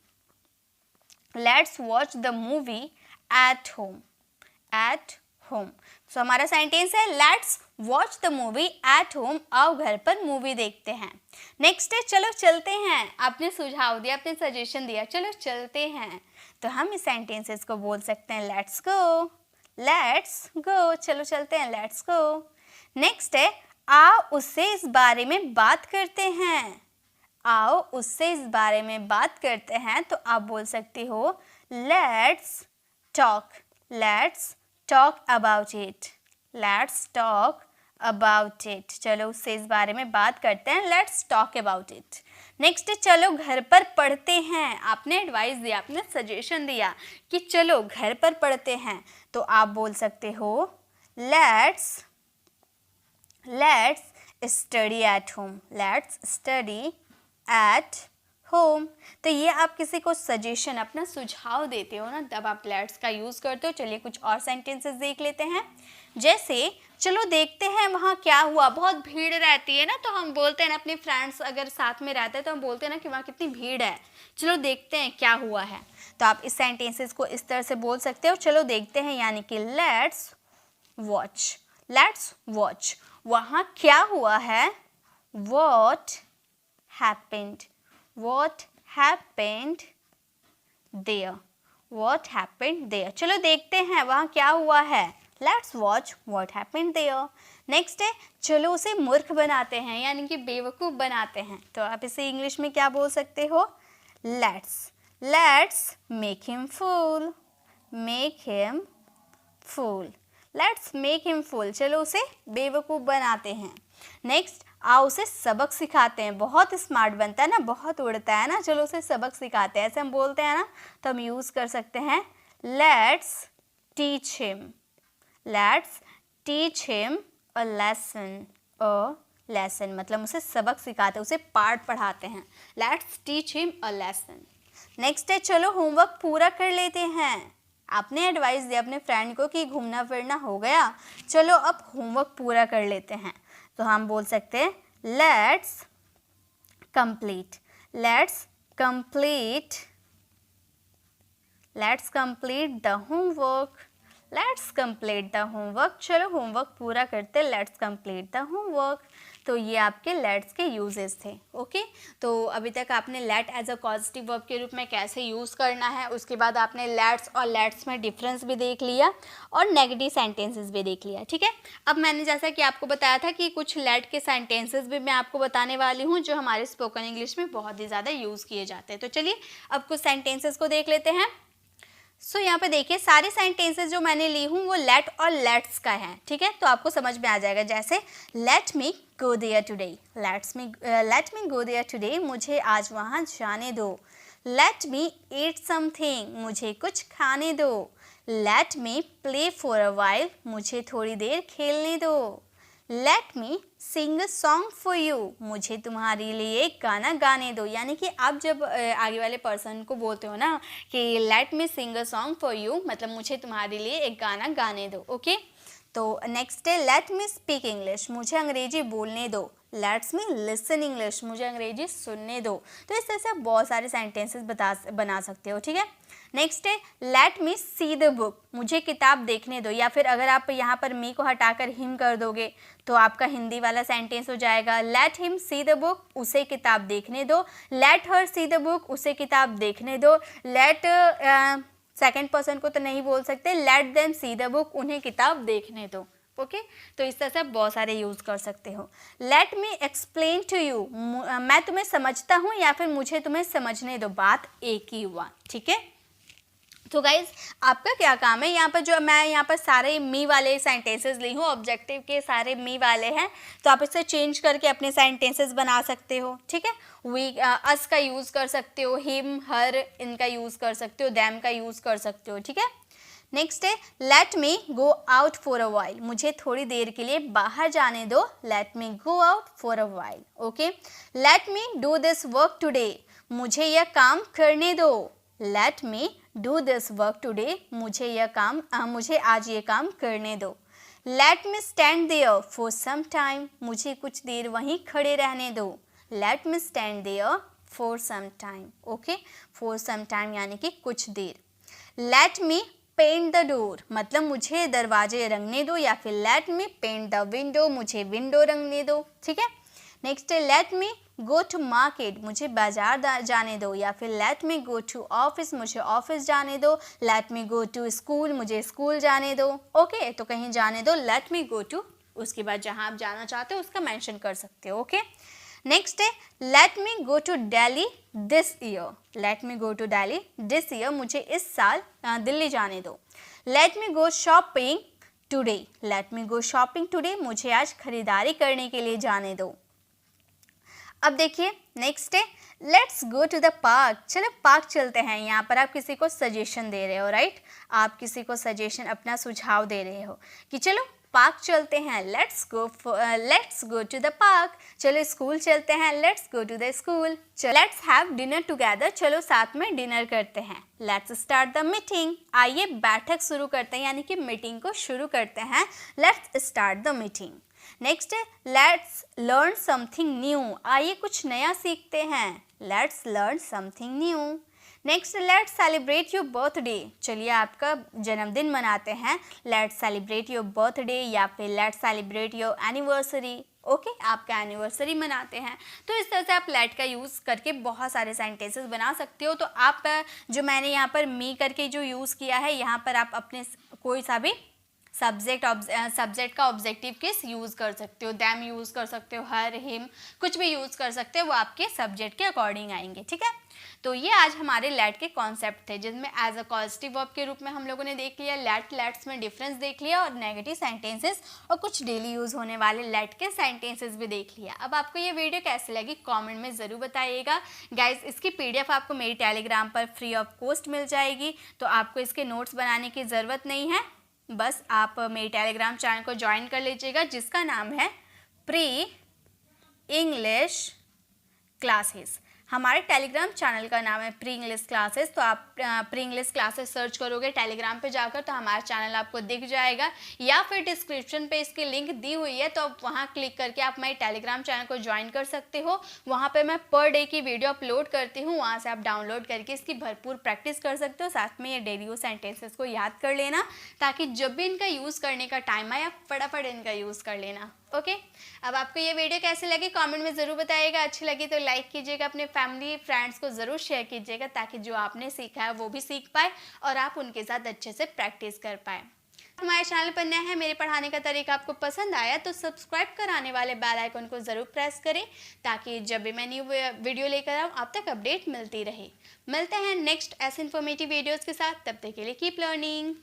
Let's watch the movie at home. So हमारा सेंटेंस है let's watch the movie at home, आओ घर पर मूवी देखते हैं। नेक्स्ट है चलो चलते हैं, आपने सुझाव दिया, आपने सजेशन दिया, चलो चलते हैं। तो हम इस सेंटेंसेस को बोल सकते हैं लेट्स गो, चलो चलते हैं, लेट्स गो। नेक्स्ट है आओ उससे इस बारे में बात करते हैं, आओ उससे इस बारे में बात करते हैं। तो आप बोल सकते हो लेट्स टॉक अबाउट इट, चलो उससे इस बारे में बात करते हैं, let's talk about it. Next चलो घर पर पढ़ते हैं, आपने एडवाइस दिया, आपने सजेशन दिया कि चलो घर पर पढ़ते हैं। तो आप बोल सकते हो लेट्स स्टडी एट होम। तो ये आप किसी को सजेशन, अपना सुझाव देते हो ना, तब आप लेट्स का यूज़ करते हो। चलिए कुछ और सेंटेंसेस देख लेते हैं। जैसे चलो देखते हैं वहाँ क्या हुआ, बहुत भीड़ रहती है ना, तो हम बोलते हैं ना, अपने फ्रेंड्स अगर साथ में रहते हैं तो हम बोलते हैं ना कि वहाँ कितनी भीड़ है, चलो देखते हैं क्या हुआ है। तो आप इस सेंटेंसेस को इस तरह से बोल सकते हो, चलो देखते हैं, यानी कि लेट्स वॉच, वहाँ क्या हुआ है, what happened there, चलो देखते हैं वहाँ क्या हुआ है, let's watch what happened there। Next है चलो उसे मूर्ख बनाते हैं, यानी कि बेवकूफ़ बनाते हैं। तो आप इसे इंग्लिश में क्या बोल सकते हो, let's make him fool, चलो उसे बेवकूफ़ बनाते हैं। नेक्स्ट आओ उसे सबक सिखाते हैं, बहुत स्मार्ट बनता है ना, बहुत उड़ता है ना, चलो उसे सबक सिखाते हैं, ऐसे हम बोलते हैं ना, तो हम यूज़ कर सकते हैं let's teach him a lesson, मतलब उसे सबक सिखाते हैं, उसे पाठ पढ़ाते हैं, let's teach him a lesson. Next है चलो होमवर्क पूरा कर लेते हैं, आपने एडवाइस दिया अपने फ्रेंड को कि घूमना फिरना हो गया, चलो अब होमवर्क पूरा कर लेते हैं। तो हम बोल सकते हैं लेट्स कंप्लीट द होमवर्क, चलो होमवर्क पूरा करते, लेट्स कंप्लीट द होमवर्क। तो ये आपके लेट्स के यूजेस थे। ओके, तो अभी तक आपने let as a positive verb के रूप में कैसे यूज़ करना है, उसके बाद आपने लेट्स और लेट्स में डिफरेंस भी देख लिया और नेगेटिव सेंटेंसेस भी देख लिया। ठीक है, अब मैंने जैसा कि आपको बताया था कि कुछ लेट के सेंटेंसेस भी मैं आपको बताने वाली हूँ जो हमारे स्पोकन इंग्लिश में बहुत ही ज़्यादा यूज़ किए जाते हैं। तो चलिए अब कुछ सेंटेंसेस को देख लेते हैं। सो यहाँ पे देखिए सारे सेंटेंसेस जो मैंने ली हूँ वो लेट और लेट्स का है। ठीक है, तो आपको समझ में आ जाएगा। जैसे let me go there today, मुझे आज वहाँ जाने दो। लेट मी ईट समथिंग, मुझे कुछ खाने दो। Let me play for a while, मुझे थोड़ी देर खेलने दो। Let me sing a song for you, मुझे तुम्हारे लिए एक गाना गाने दो। यानी कि आप जब आगे वाले पर्सन को बोलते हो ना कि let me sing a song for you, मतलब मुझे तुम्हारे लिए एक गाना गाने दो। ओके, तो नेक्स्ट है लेट मी स्पीक इंग्लिश, मुझे अंग्रेजी बोलने दो। लेट्स मी लिसन इंग्लिश, मुझे अंग्रेजी सुनने दो। तो इस तरह से आप बहुत सारे सेंटेंसेस बना सकते हो, ठीक है। नेक्स्ट है let me see the book, मुझे किताब देखने दो, या फिर अगर आप यहाँ पर मी को हटाकर हिम कर दोगे तो आपका हिंदी वाला सेंटेंस हो जाएगा let him see the book, उसे किताब देखने दो। Let her see the book, उसे किताब देखने दो। लेट सेकंड पर्सन को तो नहीं बोल सकते, let them see the book, उन्हें किताब देखने दो। ओके तो इस तरह से आप बहुत सारे यूज़ कर सकते हो। Let me explain to you, मैं तुम्हें समझता हूँ या फिर मुझे तुम्हें समझने दो, बात एक ही हुआ, ठीक है। तो गाइज आपका क्या काम है, यहाँ पर जो मैं यहाँ पर सारे मी वाले सेंटेंसेस ली हूँ, ऑब्जेक्टिव के सारे मी वाले हैं, तो आप इसे चेंज करके अपने सेंटेंसेस बना सकते हो, ठीक है। वी अस का यूज़ कर सकते हो, हिम हर इनका यूज़ कर सकते हो, दैम का यूज़ कर सकते हो, ठीक है। नेक्स्ट है let me go out for a while, मुझे थोड़ी देर के लिए बाहर जाने दो। Let me go out for a while. Okay let me do this work today, मुझे यह काम करने दो। Let me do this work today, मुझे आज ये काम करने दो। Let me stand there for some time, मुझे कुछ देर वहीं खड़े रहने दो। Let me stand there for some time. Okay for some time यानी कि कुछ देर। Let me paint the door, मतलब मुझे दरवाजे रंगने दो, या फिर let me paint the window, मुझे विंडो रंगने दो, ठीक है। नेक्स्ट है let me go to market, मुझे बाजार जाने दो, या फिर let me go to office, मुझे ऑफिस जाने दो। Let me go to school, मुझे स्कूल जाने दो। ओके तो कहीं जाने दो, लेट मी गो टू, उसके बाद जहाँ आप जाना चाहते हो उसका मेंशन कर सकते हो। ओके नेक्स्ट है let me go to Delhi this year, let me go to Delhi this year, मुझे इस साल दिल्ली जाने दो। Let me go shopping today, let me go shopping today, मुझे आज खरीदारी करने के लिए जाने दो। अब देखिए नेक्स्ट है let's go to the park, चलो पार्क चलते हैं। यहाँ पर आप किसी को सजेशन दे रहे हो, राइट, आप किसी को सजेशन अपना सुझाव दे रहे हो कि चलो पार्क चलते हैं। Let's go to the park, चलो स्कूल चलते हैं। Let's go to the school. Let's have dinner together, चलो साथ में डिनर करते हैं। लेट्स स्टार्ट द मीटिंग, आइए बैठक शुरू करते हैं, यानी कि मीटिंग को शुरू करते हैं। Let's start the meeting. Next है लेट्स लर्न समथिंग न्यू, आइए कुछ नया सीखते हैं। Let's learn something new. Next let's celebrate your birthday, चलिए आपका जन्मदिन मनाते हैं। लेट्स सेलिब्रेट योर बर्थडे, या फिर let's celebrate your anniversary. Okay आपका एनिवर्सरी मनाते हैं। तो इस तरह से आप लेट का यूज़ करके बहुत सारे सेंटेंसेस बना सकते हो। तो आप जो मैंने यहाँ पर मी करके जो यूज़ किया है, यहाँ पर आप अपने कोई सा भी सब्जेक्ट का ऑब्जेक्टिव केस यूज़ कर सकते हो, दैम यूज़ कर सकते हो, हर हिम कुछ भी यूज़ कर सकते हो, वो आपके सब्जेक्ट के अकॉर्डिंग आएंगे, ठीक है। तो ये आज हमारे लेट के कॉन्सेप्ट थे, जिसमें एज अ पॉजिटिव वर्ब के रूप में हम लोगों ने देख लिया लेट्स में डिफरेंस देख लिया, और नेगेटिव सेंटेंसेस और कुछ डेली यूज़ होने वाले लेट के सेंटेंसेस भी देख लिया। अब आपको ये वीडियो कैसी लगी कमेंट में ज़रूर बताइएगा। गाइज इसकी PDF आपको मेरी टेलीग्राम पर फ्री ऑफ कॉस्ट मिल जाएगी, तो आपको इसके नोट्स बनाने की ज़रूरत नहीं है, बस आप मेरे टेलीग्राम चैनल को ज्वाइन कर लीजिएगा, जिसका नाम है प्री इंग्लिश क्लासेस। हमारे टेलीग्राम चैनल का नाम है प्री इंग्लिश क्लासेस। तो आप प्री इंग्लिश क्लासेस सर्च करोगे टेलीग्राम पे जाकर तो हमारा चैनल आपको दिख जाएगा, या फिर डिस्क्रिप्शन पे इसकी लिंक दी हुई है, तो आप वहाँ क्लिक करके आप मेरे टेलीग्राम चैनल को ज्वाइन कर सकते हो। वहाँ पे मैं पर डे की वीडियो अपलोड करती हूँ, वहाँ से आप डाउनलोड करके इसकी भरपूर प्रैक्टिस कर सकते हो। साथ में ये डेली यूज सेंटेंसेस को याद कर लेना, ताकि जब भी इनका यूज़ करने का टाइम आए आप फटाफट इनका यूज़ कर लेना। ओके अब आपको ये वीडियो कैसे लगी कमेंट में ज़रूर बताइएगा। अच्छी लगी तो लाइक कीजिएगा, अपने फैमिली फ्रेंड्स को ज़रूर शेयर कीजिएगा, ताकि जो आपने सीखा है वो भी सीख पाए और आप उनके साथ अच्छे से प्रैक्टिस कर पाए। हमारे चैनल पर नया है, मेरे पढ़ाने का तरीका आपको पसंद आया तो सब्सक्राइब कराने वाले बेल आइकन को ज़रूर प्रेस करें, ताकि जब भी मैं न्यू वीडियो लेकर आऊँ आप तक अपडेट मिलती रहे। मिलते हैं नेक्स्ट ऐसे इन्फॉर्मेटिव वीडियोज़ के साथ, तब तक के लिए कीप लर्निंग।